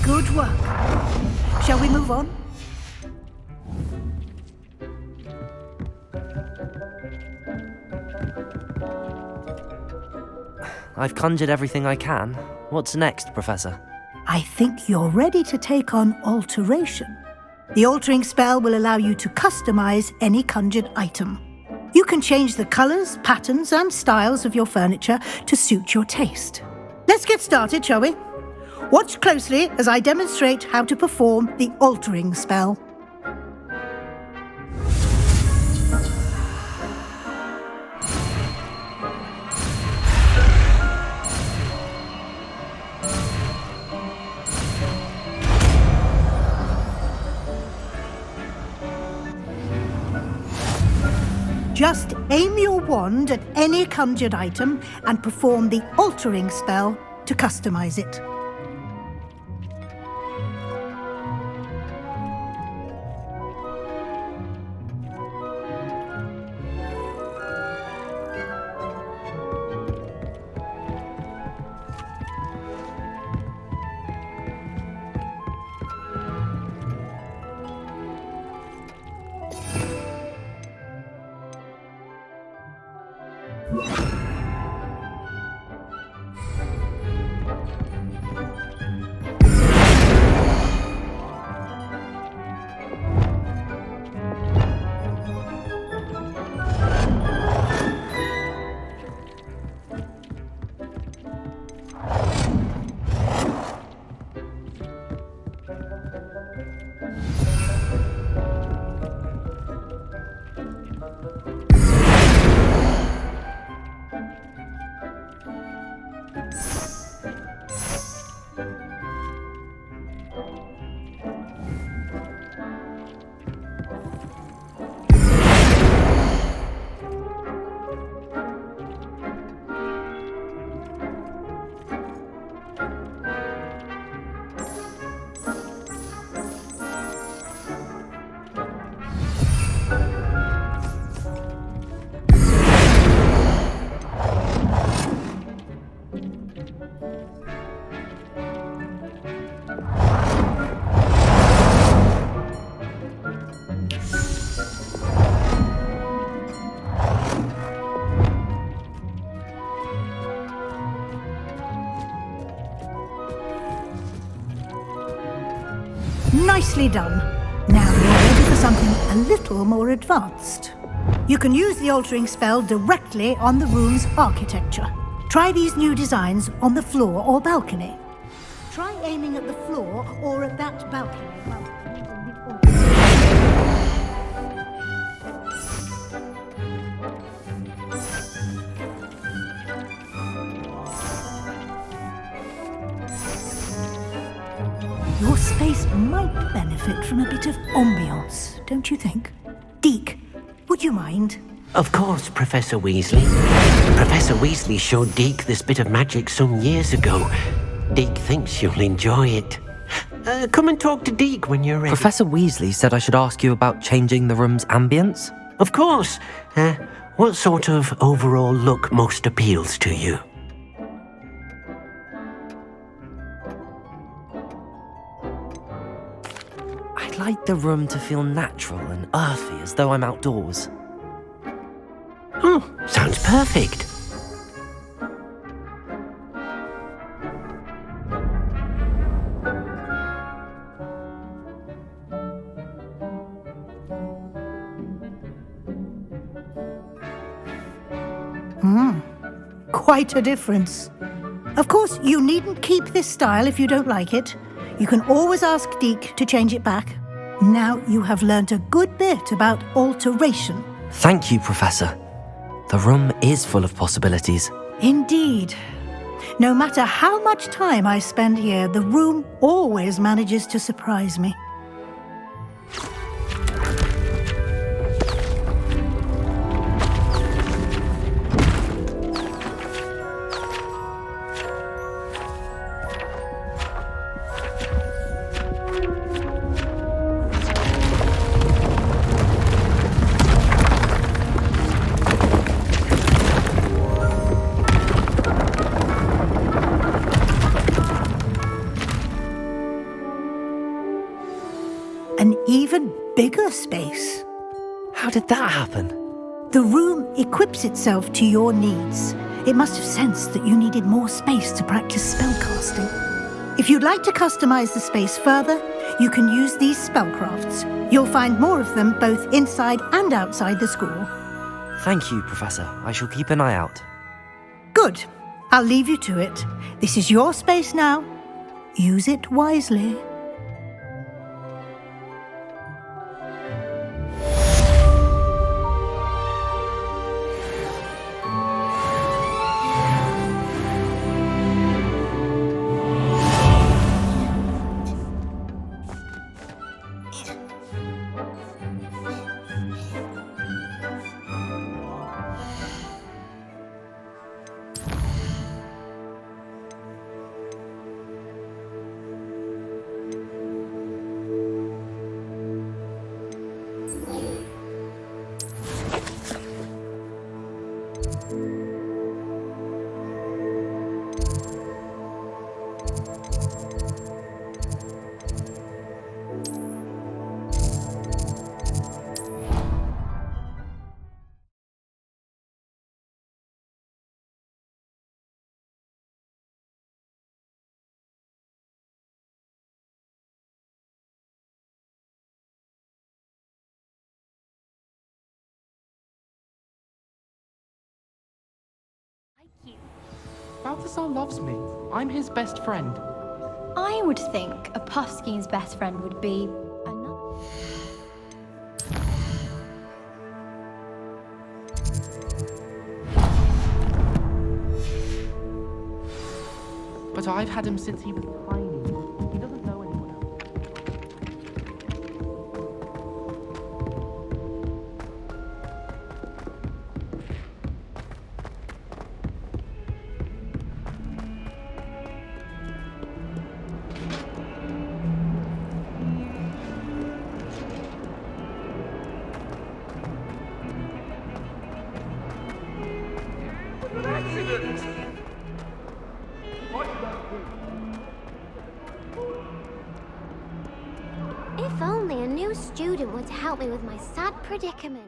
Good work. Shall we move on? I've conjured everything I can. What's next, Professor? I think you're ready to take on alteration. The altering spell will allow you to customize any conjured item. You can change the colors, patterns, and styles of your furniture to suit your taste. Let's get started, shall we? Watch closely as I demonstrate how to perform the altering spell. Just aim your wand at any conjured item and perform the altering spell to customize it. Nicely done. Now you're ready for something a little more advanced. You can use the altering spell directly on the room's architecture. Try these new designs on the floor or balcony. Try aiming at the floor or at that balcony. Your space might benefit from a bit of ambiance, don't you think? Deke, would you mind? Of course, Professor Weasley. Professor Weasley showed Deke this bit of magic some years ago. Deke thinks you'll enjoy it. Come and talk to Deke when you're ready. Professor Weasley said I should ask you about changing the room's ambience? Of course. What sort of overall look most appeals to you? I'd like the room to feel natural and earthy, as though I'm outdoors. Oh, sounds perfect. Quite a difference. Of course, you needn't keep this style if you don't like it. You can always ask Deke to change it back. Now you have learnt a good bit about alteration. Thank you, Professor. The room is full of possibilities. Indeed. No matter how much time I spend here, the room always manages to surprise me. An even bigger space. How did that happen? The room equips itself to your needs. It must have sensed that you needed more space to practice spellcasting. If you'd like to customize the space further, you can use these spellcrafts. You'll find more of them both inside and outside the school. Thank you, Professor. I shall keep an eye out. Good. I'll leave you to it. This is your space now. Use it wisely. Balthazar loves me. I'm his best friend. I would think a Puffskein's best friend would be another. But I've had him since he was tiny. He doesn't know anyone else. If only a new student would help me with my sad predicament.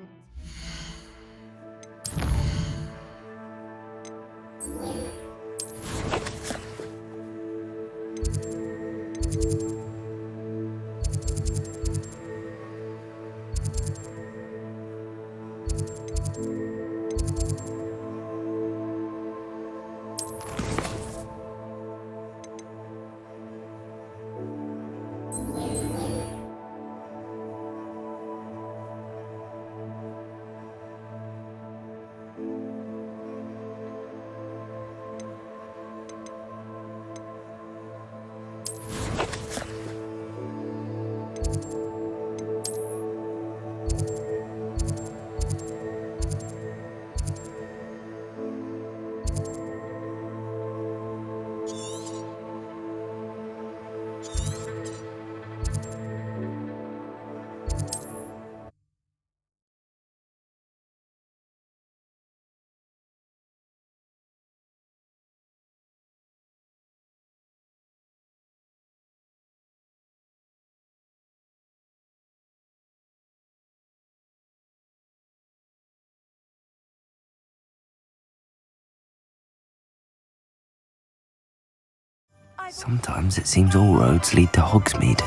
Sometimes it seems all roads lead to Hogsmeade.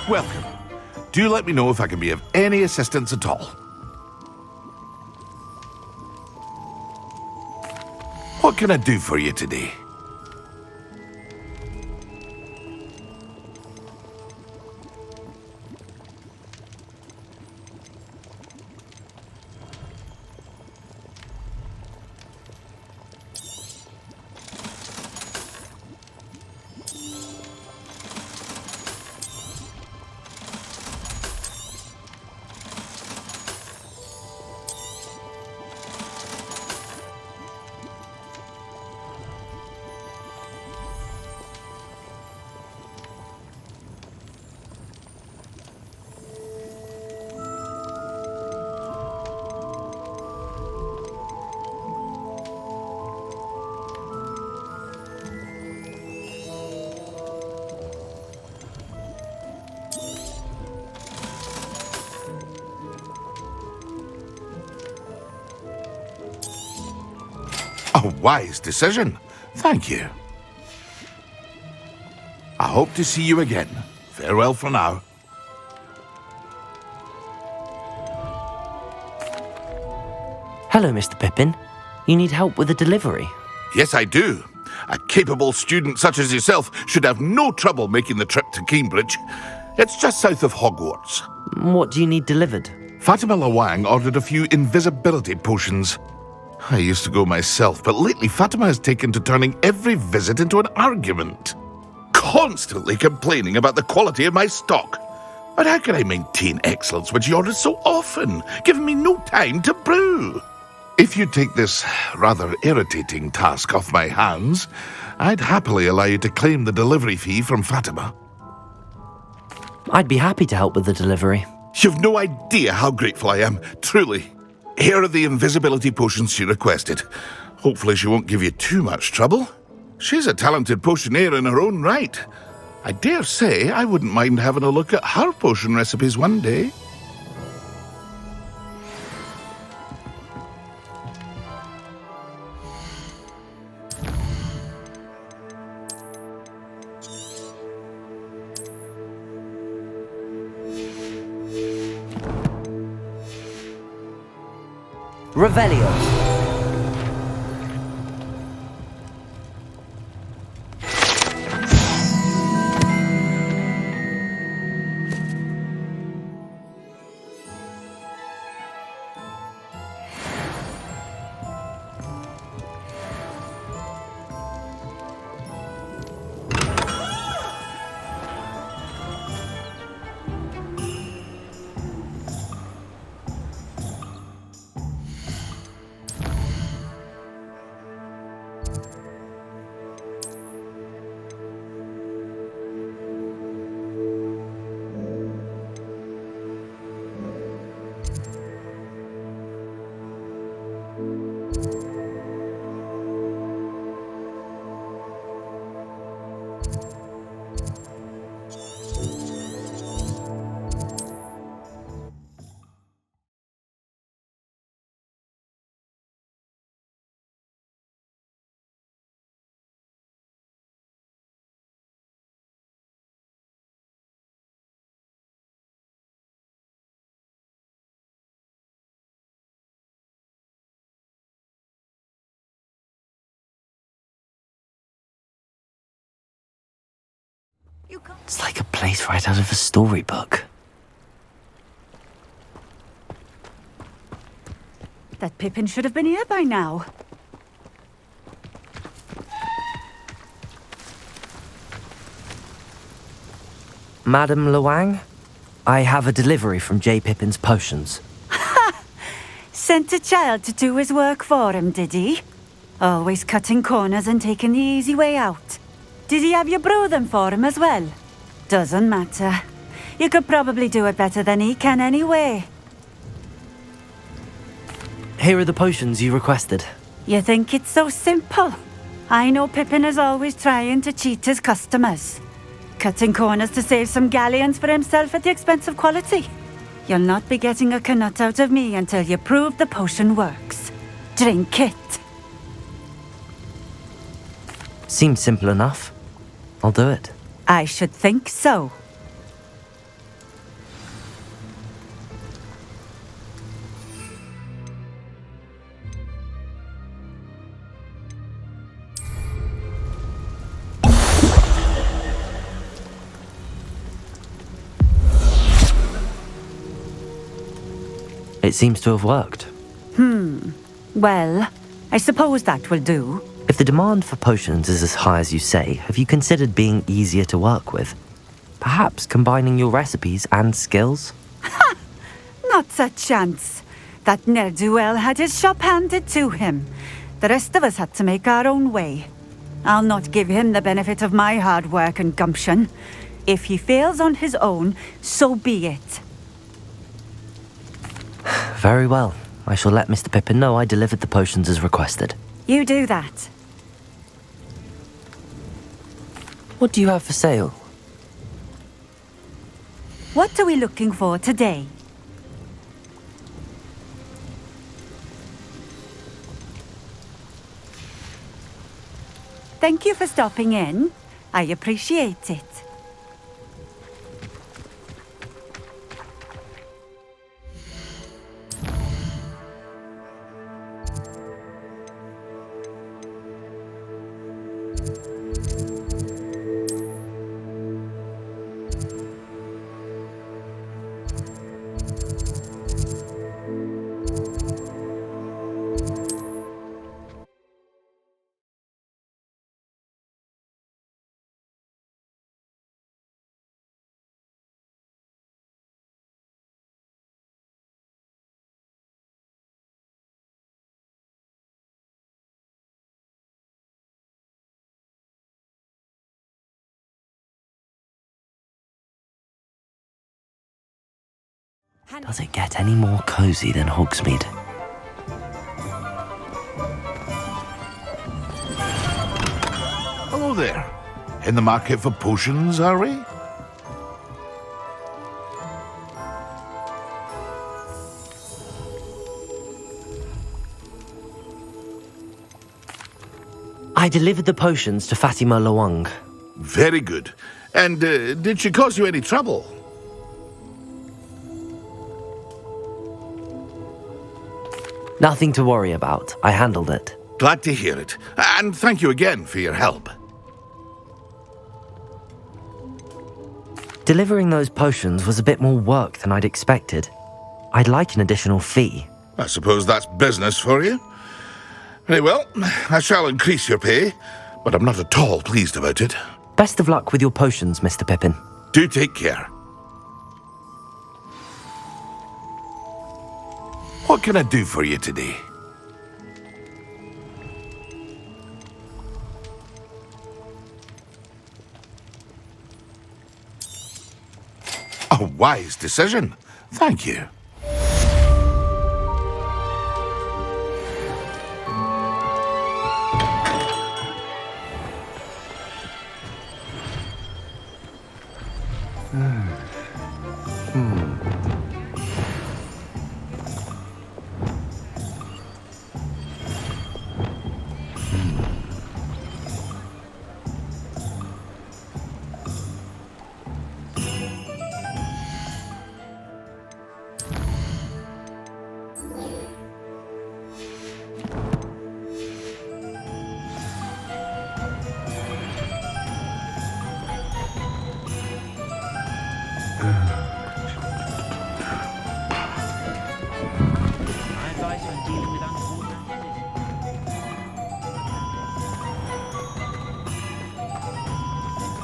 Welcome. Do let me know if I can be of any assistance at all. What can I do for you today? A wise decision. Thank you. I hope to see you again. Farewell for now. Hello, Mr. Pippin. You need help with a delivery? Yes, I do. A capable student such as yourself should have no trouble making the trip to Cambridge. It's just south of Hogwarts. What do you need delivered? Fatima Lawang ordered a few invisibility potions. I used to go myself, but lately Fatima has taken to turning every visit into an argument. Constantly complaining about the quality of my stock. But how can I maintain excellence when she orders so often, giving me no time to brew? If you take this rather irritating task off my hands, I'd happily allow you to claim the delivery fee from Fatima. I'd be happy to help with the delivery. You've no idea how grateful I am, truly. Here are the invisibility potions she requested. Hopefully she won't give you too much trouble. She's a talented potioneer in her own right. I dare say I wouldn't mind having a look at her potion recipes one day. Revelio. It's like a place right out of a storybook. That Pippin should have been here by now. Madam Lawang, I have a delivery from J. Pippin's potions. Ha! Sent a child to do his work for him, did he? Always cutting corners and taking the easy way out. Did he have you brew them for him as well? Doesn't matter. You could probably do it better than he can anyway. Here are the potions you requested. You think it's so simple? I know Pippin is always trying to cheat his customers. Cutting corners to save some galleons for himself at the expense of quality. You'll not be getting a canut out of me until you prove the potion works. Drink it. Seems simple enough. I'll do it. I should think so. It seems to have worked. Well, I suppose that will do. If the demand for potions is as high as you say, have you considered being easier to work with? Perhaps combining your recipes and skills? Not a chance. That ne'er-do-well had his shop handed to him. The rest of us had to make our own way. I'll not give him the benefit of my hard work and gumption. If he fails on his own, so be it. Very well. I shall let Mr. Pippin know I delivered the potions as requested. You do that. What do you have for sale? What are we looking for today? Thank you for stopping in. I appreciate it. Does it get any more cozy than Hogsmeade? Hello there. In the market for potions, are we? I delivered the potions to Fatima Lawang. Very good. And did she cause you any trouble? Nothing to worry about. I handled it. Glad to hear it. And thank you again for your help. Delivering those potions was a bit more work than I'd expected. I'd like an additional fee. I suppose that's business for you. Very well, I shall increase your pay, but I'm not at all pleased about it. Best of luck with your potions, Mr. Pippin. Do take care. What can I do for you today? A wise decision. Thank you.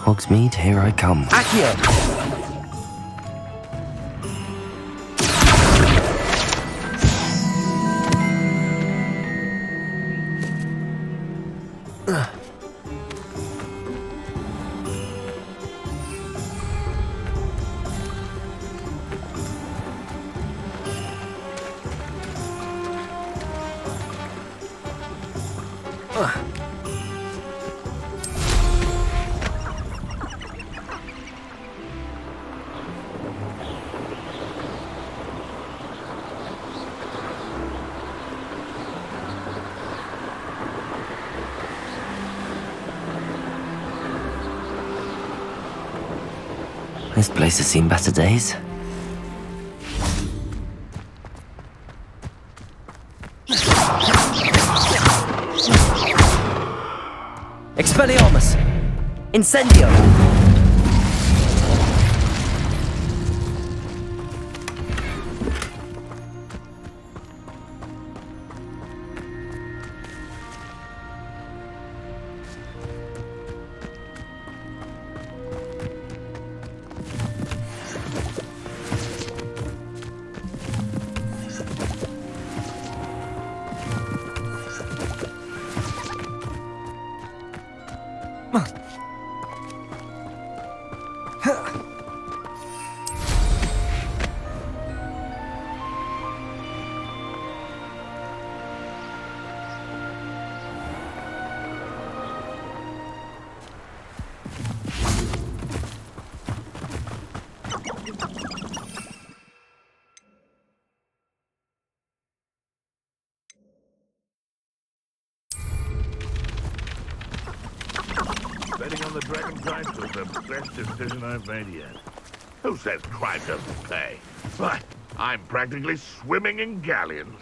Hogsmeade, here I come. Accio! This place has seen better days. Expelliarmus! Incendio! Betting on the Dragon Prize was the best decision I've made yet. Who says crime doesn't pay? But I'm practically swimming in galleons.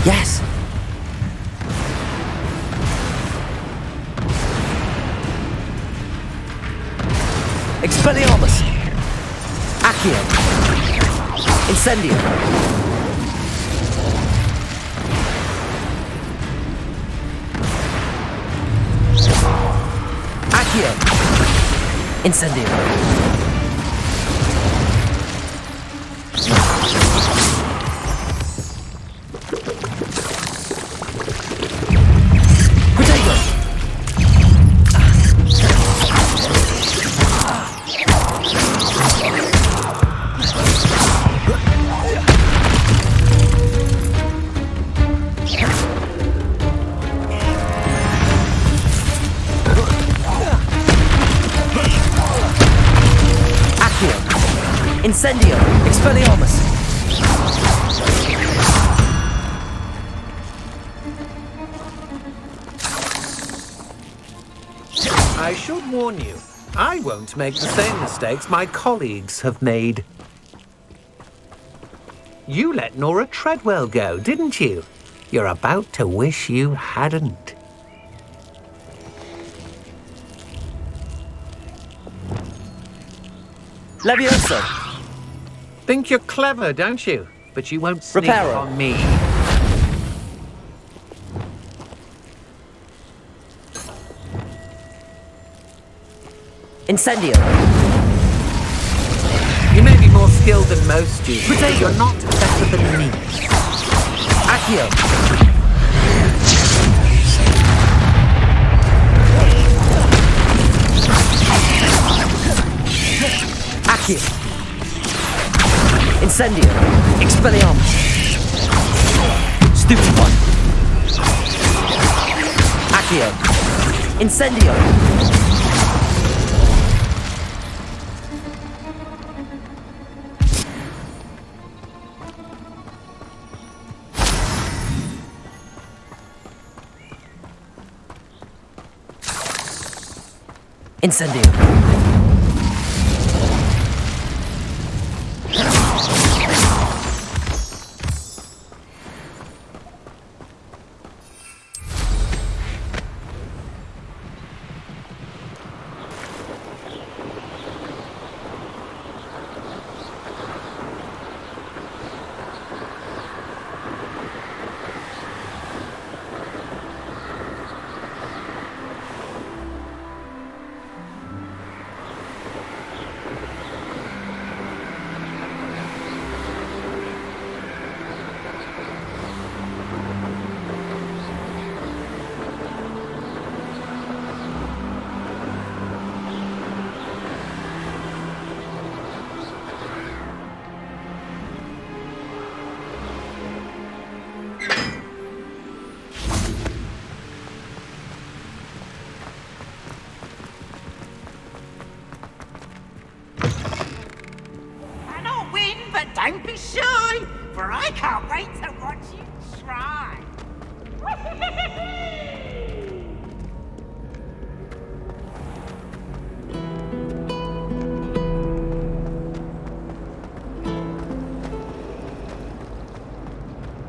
Yes! Expelliarmus! Accio! Incendio! Accio! Incendio! Incendio! Expelliarmus! I should warn you, I won't make the same mistakes my colleagues have made. You let Nora Treadwell go, didn't you? You're about to wish you hadn't. Leviosa! Think you're clever, don't you? But you won't sneak Reparo. on me. Incendio! You may be more skilled than most students, but you're not better than me. Accio! Accio! Incendio! Expelliarmus! Stupid one! Accio! Incendio! Incendio! wait to watch you try.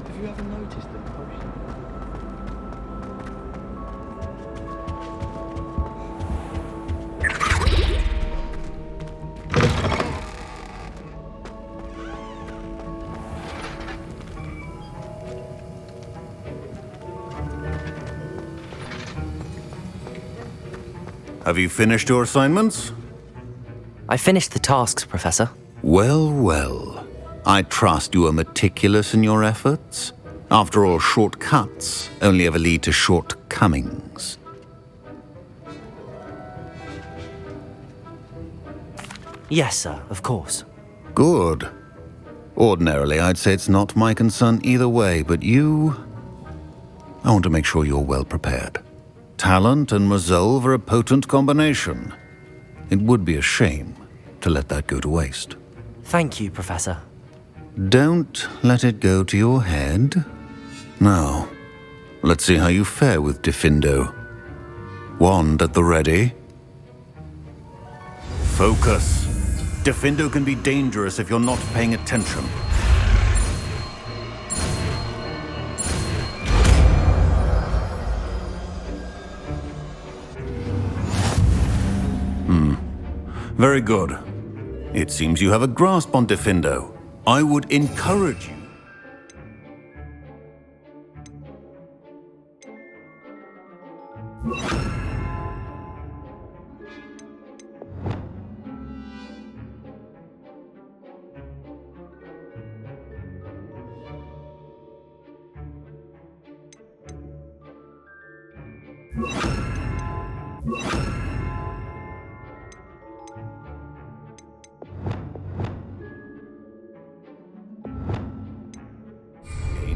Have you ever noticed the potion? Have you finished your assignments? I finished the tasks, Professor. Well, well. I trust you are meticulous in your efforts. After all, shortcuts only ever lead to shortcomings. Yes, sir, of course. Good. Ordinarily, I'd say it's not my concern either way, but you... I want to make sure you're well prepared. Talent and resolve are a potent combination. It would be a shame to let that go to waste. Thank you, Professor. Don't let it go to your head. Now, let's see how you fare with Diffindo. Wand at the ready. Focus. Diffindo can be dangerous if you're not paying attention. Very good. It seems you have a grasp on Diffindo. I would encourage you.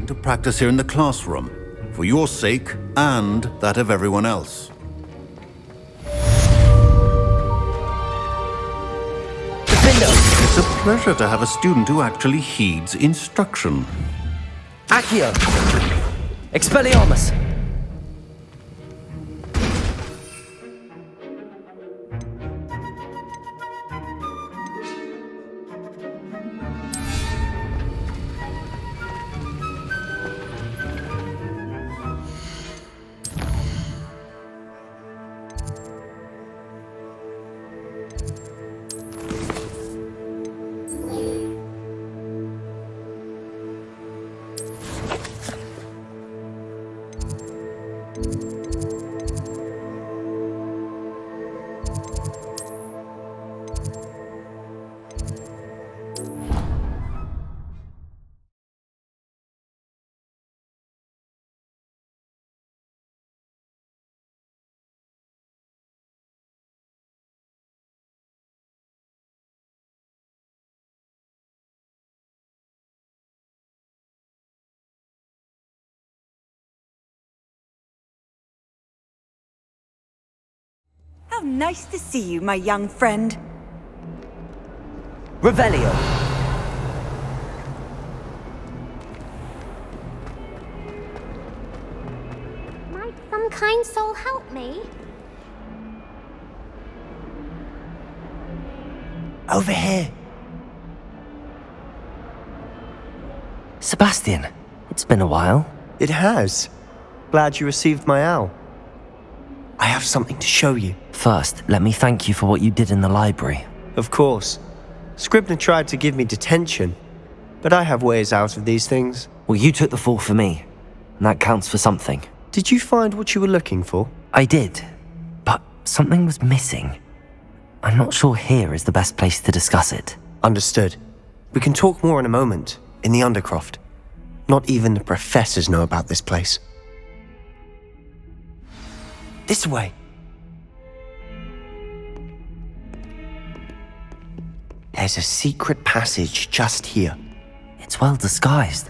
To practice here in the classroom, for your sake and that of everyone else. It's a pleasure to have a student who actually heeds instruction. Accio! Expelliarmus! How nice to see you, my young friend. Revelio! Might some kind soul help me? Over here. Sebastian, it's been a while. It has. Glad you received my owl. I have something to show you. First, let me thank you for what you did in the library. Of course. Scribner tried to give me detention, but I have ways out of these things. Well, you took the fall for me, and that counts for something. Did you find what you were looking for? I did, but something was missing. I'm not sure here is the best place to discuss it. Understood. We can talk more in a moment, in the Undercroft. Not even the professors know about this place. This way. There's a secret passage just here. It's well disguised.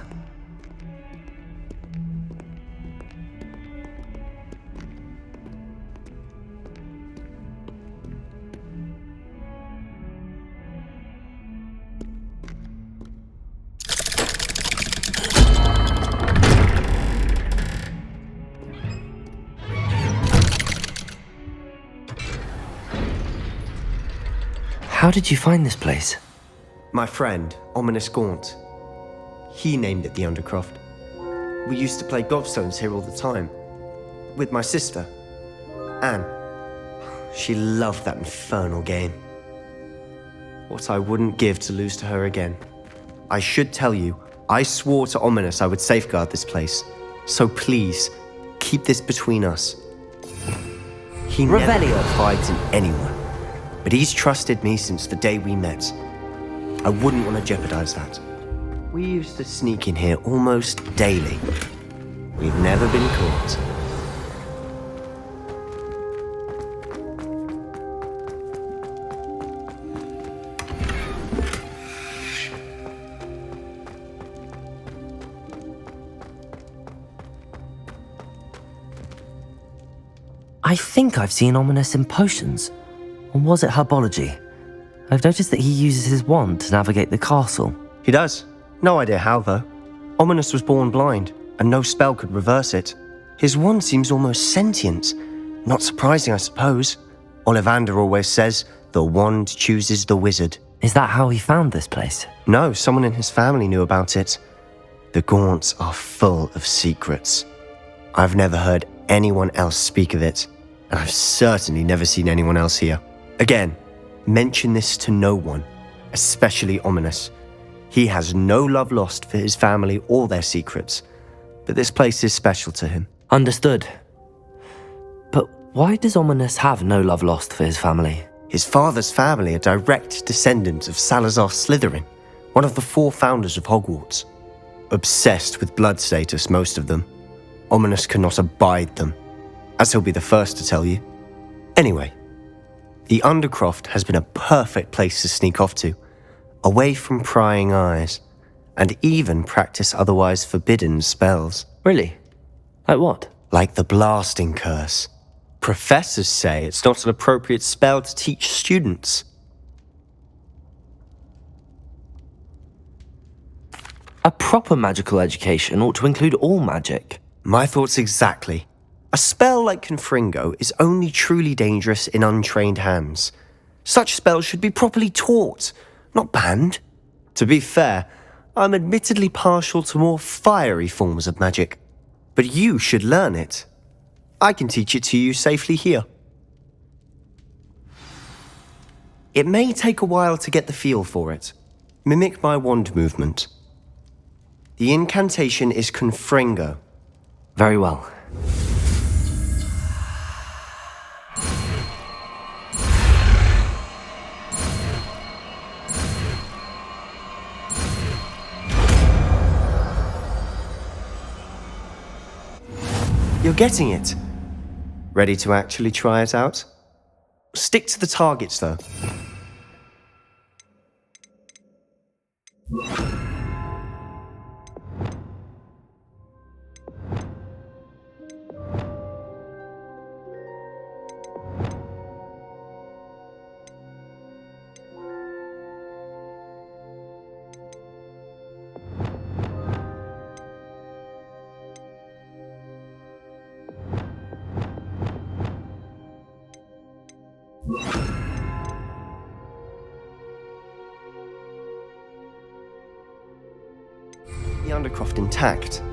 How did you find this place? My friend, Ominous Gaunt. He named it the Undercroft. We used to play gobstones here all the time. With my sister, Anne. She loved that infernal game. What I wouldn't give to lose to her again. I should tell you, I swore to Ominous I would safeguard this place. So please, keep this between us. He never confides in anyone, but he's trusted me since the day we met. I wouldn't want to jeopardize that. We used to sneak in here almost daily. We've never been caught. I think I've seen Ominous in potions. Or was it herbology? I've noticed that he uses his wand to navigate the castle. He does. No idea how, though. Ominous was born blind, and no spell could reverse it. His wand seems almost sentient. Not surprising, I suppose. Ollivander always says, the wand chooses the wizard. Is that how he found this place? No, someone in his family knew about it. The Gaunts are full of secrets. I've never heard anyone else speak of it, and I've certainly never seen anyone else here. Again, mention this to no one, especially Ominous. He has no love lost for his family or their secrets, but this place is special to him. Understood. But why does Ominous have no love lost for his family? His father's family are direct descendants of Salazar Slytherin, one of the 4 founders of Hogwarts. Obsessed with blood status, most of them. Ominous cannot abide them, as he'll be the first to tell you. Anyway, the Undercroft has been a perfect place to sneak off to, away from prying eyes, and even practice otherwise forbidden spells. Really? Like what? Like the blasting curse. Professors say it's not an appropriate spell to teach students. A proper magical education ought to include all magic. My thoughts exactly. A spell like Confringo is only truly dangerous in untrained hands. Such spells should be properly taught, not banned. To be fair, I'm admittedly partial to more fiery forms of magic. But you should learn it. I can teach it to you safely here. It may take a while to get the feel for it. Mimic my wand movement. The incantation is Confringo. Very well. You're getting it. Ready to actually try it out? Stick to the targets, though. The Undercroft intact.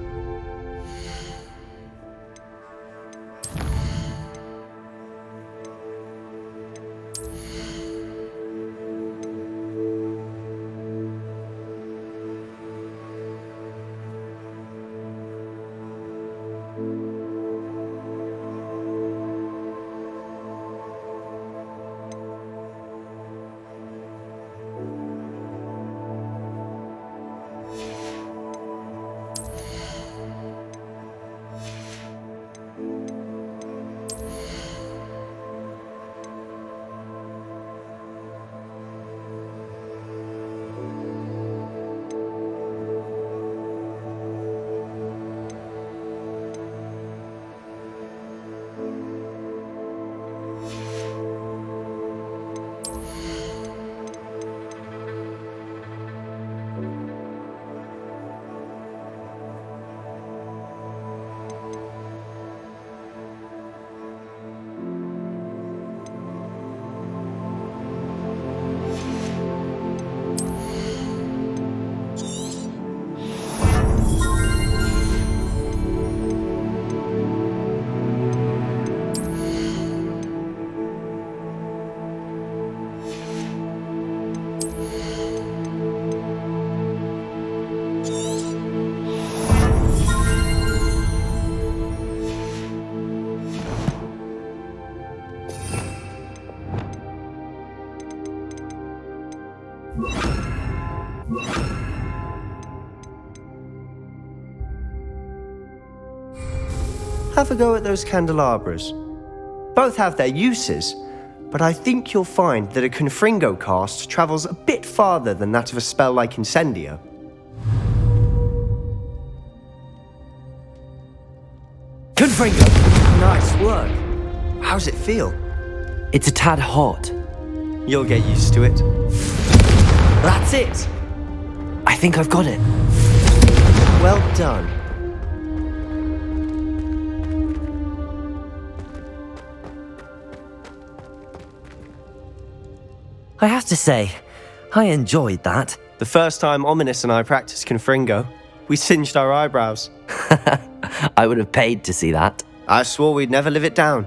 have a go at those candelabras. Both have their uses, but I think you'll find that a Confringo cast travels a bit farther than that of a spell like Incendio. Confringo! Nice work. How's it feel? It's a tad hot. You'll get used to it. That's it! I think I've got it. Well done. I have to say, I enjoyed that. The first time Ominous and I practiced Confringo, we singed our eyebrows. I would have paid to see that. I swore we'd never live it down.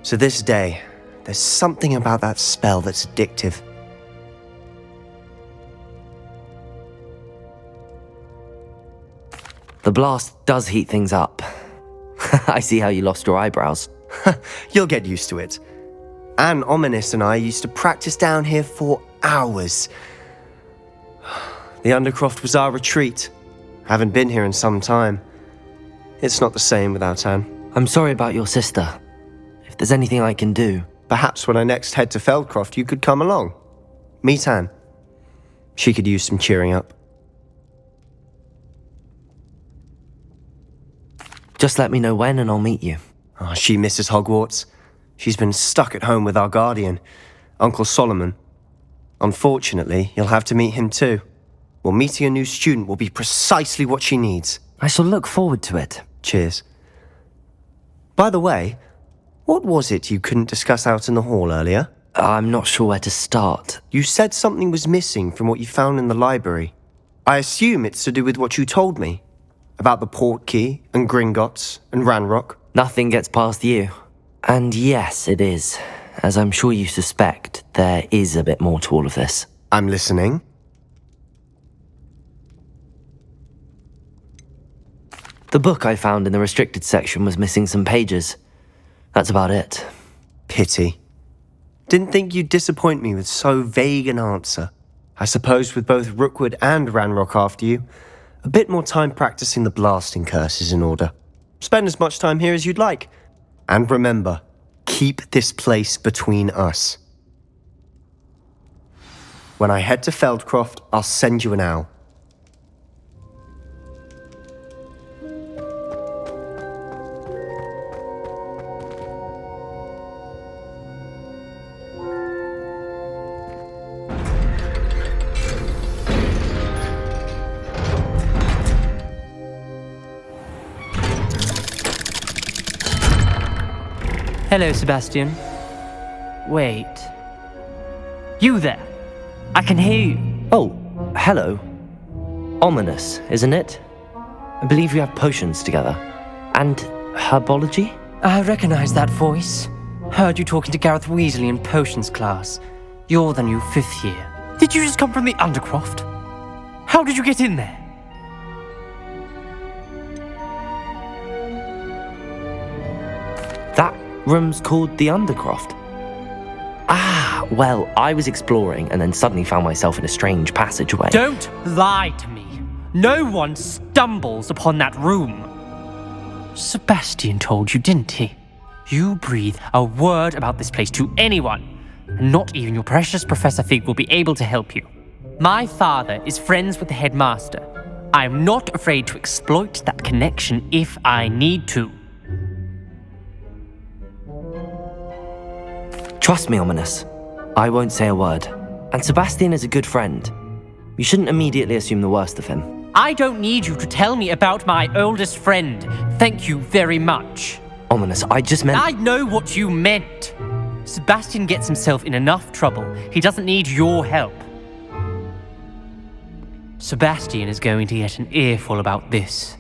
To this day, there's something about that spell that's addictive. The blast does heat things up. I see how you lost your eyebrows. You'll get used to it. Anne, Ominous and I used to practice down here for hours. The Undercroft was our retreat. Haven't been here in some time. It's not the same without Anne. I'm sorry about your sister. If there's anything I can do... Perhaps when I next head to Feldcroft, you could come along. Meet Anne. She could use some cheering up. Just let me know when and I'll meet you. Oh, she misses Hogwarts. She's been stuck at home with our guardian, Uncle Solomon. Unfortunately, you'll have to meet him too. Well, meeting a new student will be precisely what she needs. I shall look forward to it. Cheers. By the way, what was it you couldn't discuss out in the hall earlier? I'm not sure where to start. You said something was missing from what you found in the library. I assume it's to do with what you told me. About the Portkey, and Gringotts, and Ranrock. Nothing gets past you. And yes, it is. As I'm sure you suspect, there is a bit more to all of this. I'm listening. The book I found in the restricted section was missing some pages. That's about it. Pity. Didn't think you'd disappoint me with so vague an answer. I suppose with both Rookwood and Ranrock after you, a bit more time practicing the blasting curse is in order. Spend as much time here as you'd like. And remember, keep this place between us. When I head to Feldcroft, I'll send you an owl. Hello, Sebastian. Wait. You there? I can hear you. Oh, hello. Ominous, isn't it? I believe we have potions together. And herbology? I recognize that voice. Heard you talking to Gareth Weasley in potions class. You're the new 5th year. Did you just come from the Undercroft? How did you get in there? That room's called the Undercroft. Ah, well, I was exploring and then suddenly found myself in a strange passageway. Don't lie to me. No one stumbles upon that room. Sebastian told you, didn't he? You breathe a word about this place to anyone, and not even your precious Professor Fig will be able to help you. My father is friends with the headmaster. I am not afraid to exploit that connection if I need to. Trust me, Ominous. I won't say a word. And Sebastian is a good friend. You shouldn't immediately assume the worst of him. I don't need you to tell me about my oldest friend. Thank you very much. Ominous, I just meant... I know what you meant. Sebastian gets himself in enough trouble. He doesn't need your help. Sebastian is going to get an earful about this.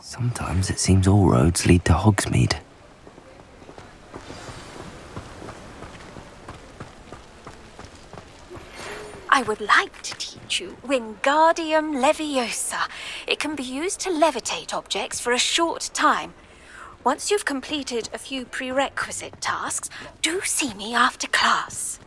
Sometimes it seems all roads lead to Hogsmeade. I would like to teach you Wingardium Leviosa. It can be used to levitate objects for a short time. Once you've completed a few prerequisite tasks, do see me after class.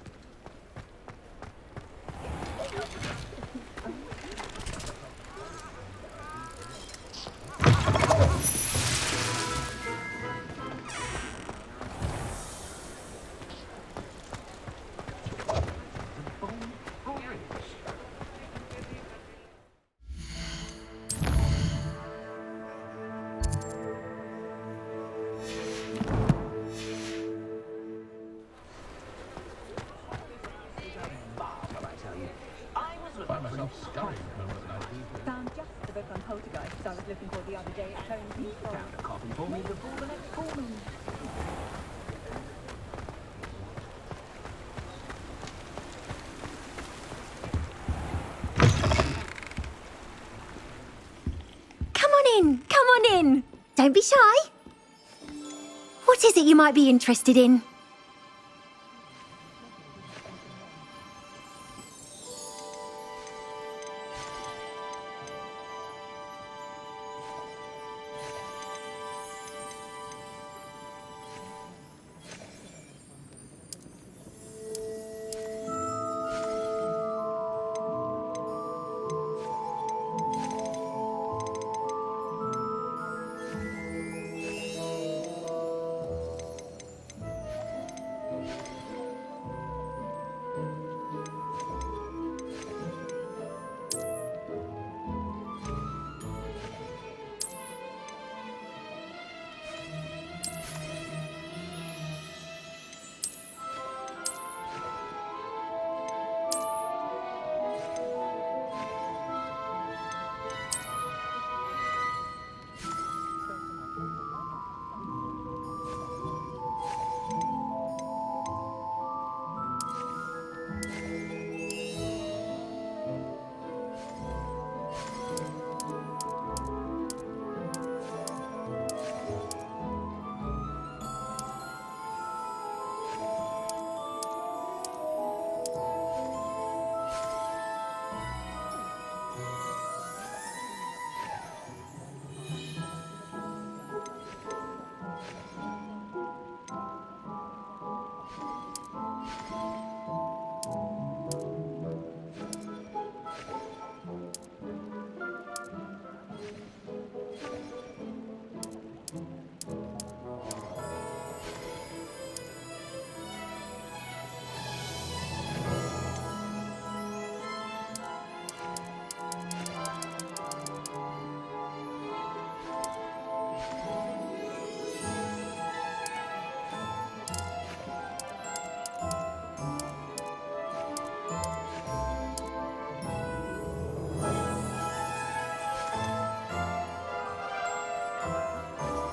Found just the book on poltergeists I was looking for the other day at home. Found a copy for me before the next full moon. Come on in. Don't be shy. What is it you might be interested in?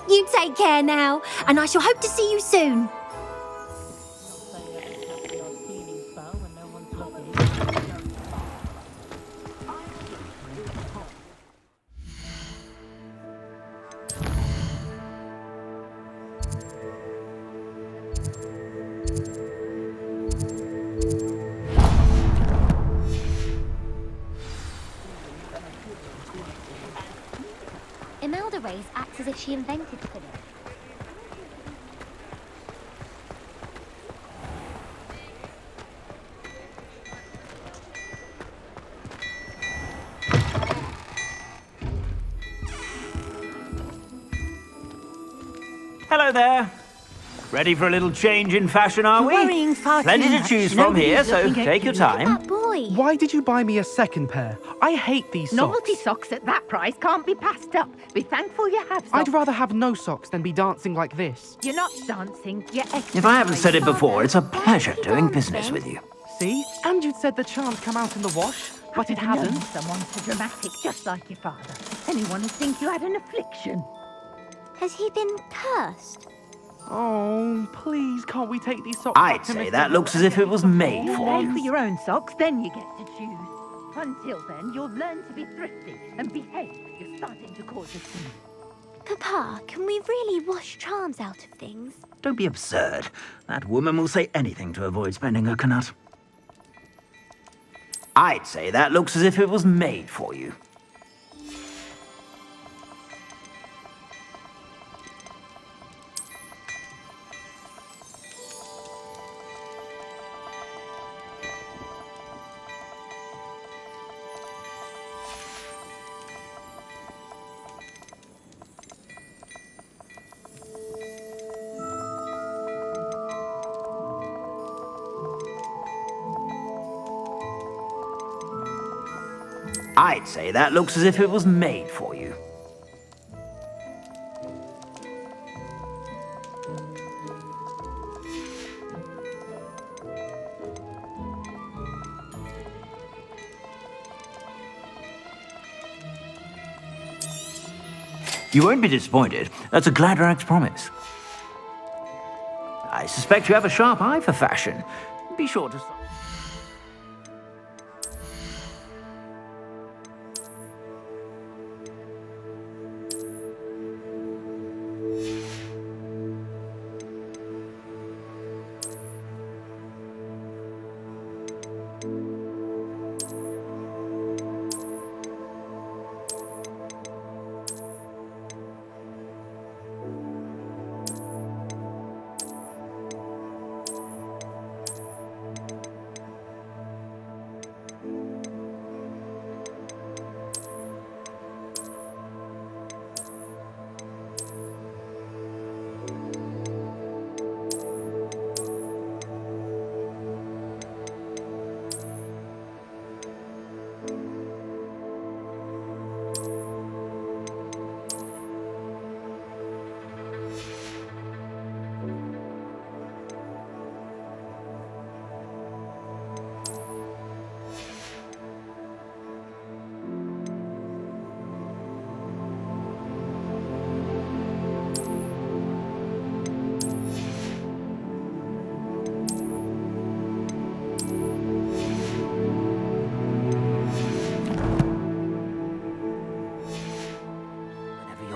You take care now, and I shall hope to see you soon. Imelda Rays acts as if she invented Philip. Hello there. Ready for a little change in fashion, are we? Worrying far too Plenty to much. choose from here, Nobody's so looking at take your you. time. That boy. Why did you buy me a second pair? I hate these socks. Novelty socks at that price can't be passed up. Be thankful you have socks. I'd rather have no socks than be dancing like this. You're not dancing, you're exercising. If I haven't said it before, it's a pleasure doing business with you. See? And you'd said the charms come out in the wash, but it I've known hasn't. someone so dramatic, just like your father. Anyone would think you had an affliction. Has he been cursed? Oh, please, can't we take these socks back I'd to say Mr. that looks as if it was made You for pay you. for your own socks, then you get to choose. Until then, you'll learn to be thrifty and behave. You're starting to cause a scene. Papa, can we really wash charms out of things? Don't be absurd. That woman will say anything to avoid spending her knut. I'd say that looks as if it was made for you. I'd say that looks as if it was made for you. You won't be disappointed. That's a Gladrax promise. I suspect you have a sharp eye for fashion. Be sure to stop.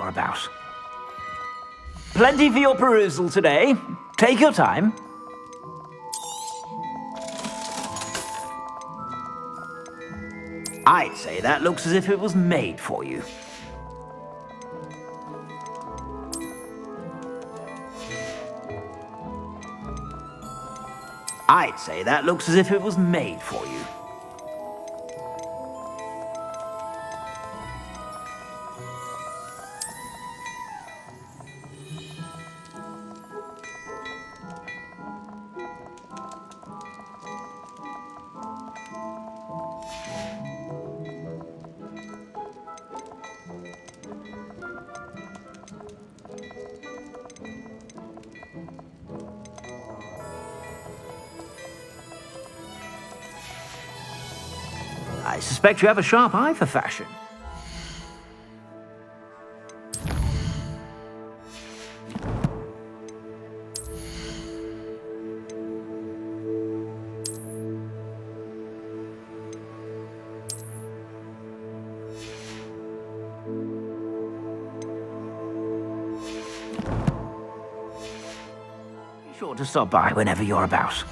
About. Plenty for your perusal today. Take your time. I'd say that looks as if it was made for you. I'd say that looks as if it was made for you. I suspect you have a sharp eye for fashion. Be sure to stop by whenever you're about.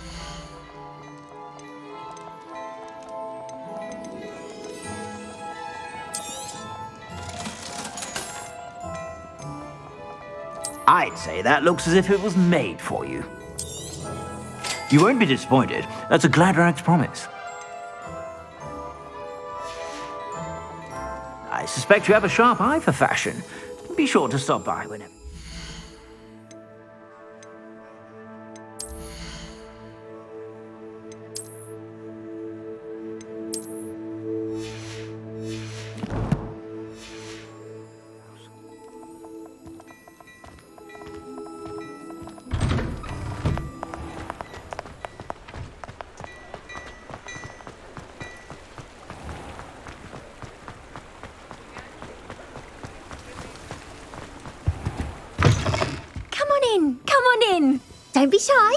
I'd say that looks as if it was made for you. You won't be disappointed. That's a Gladrax promise. I suspect you have a sharp eye for fashion. Be sure to stop by whenever. Come on in. Don't be shy.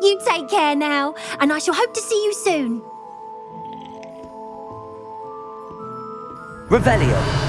You take care now, and I shall hope to see you soon. Revelio.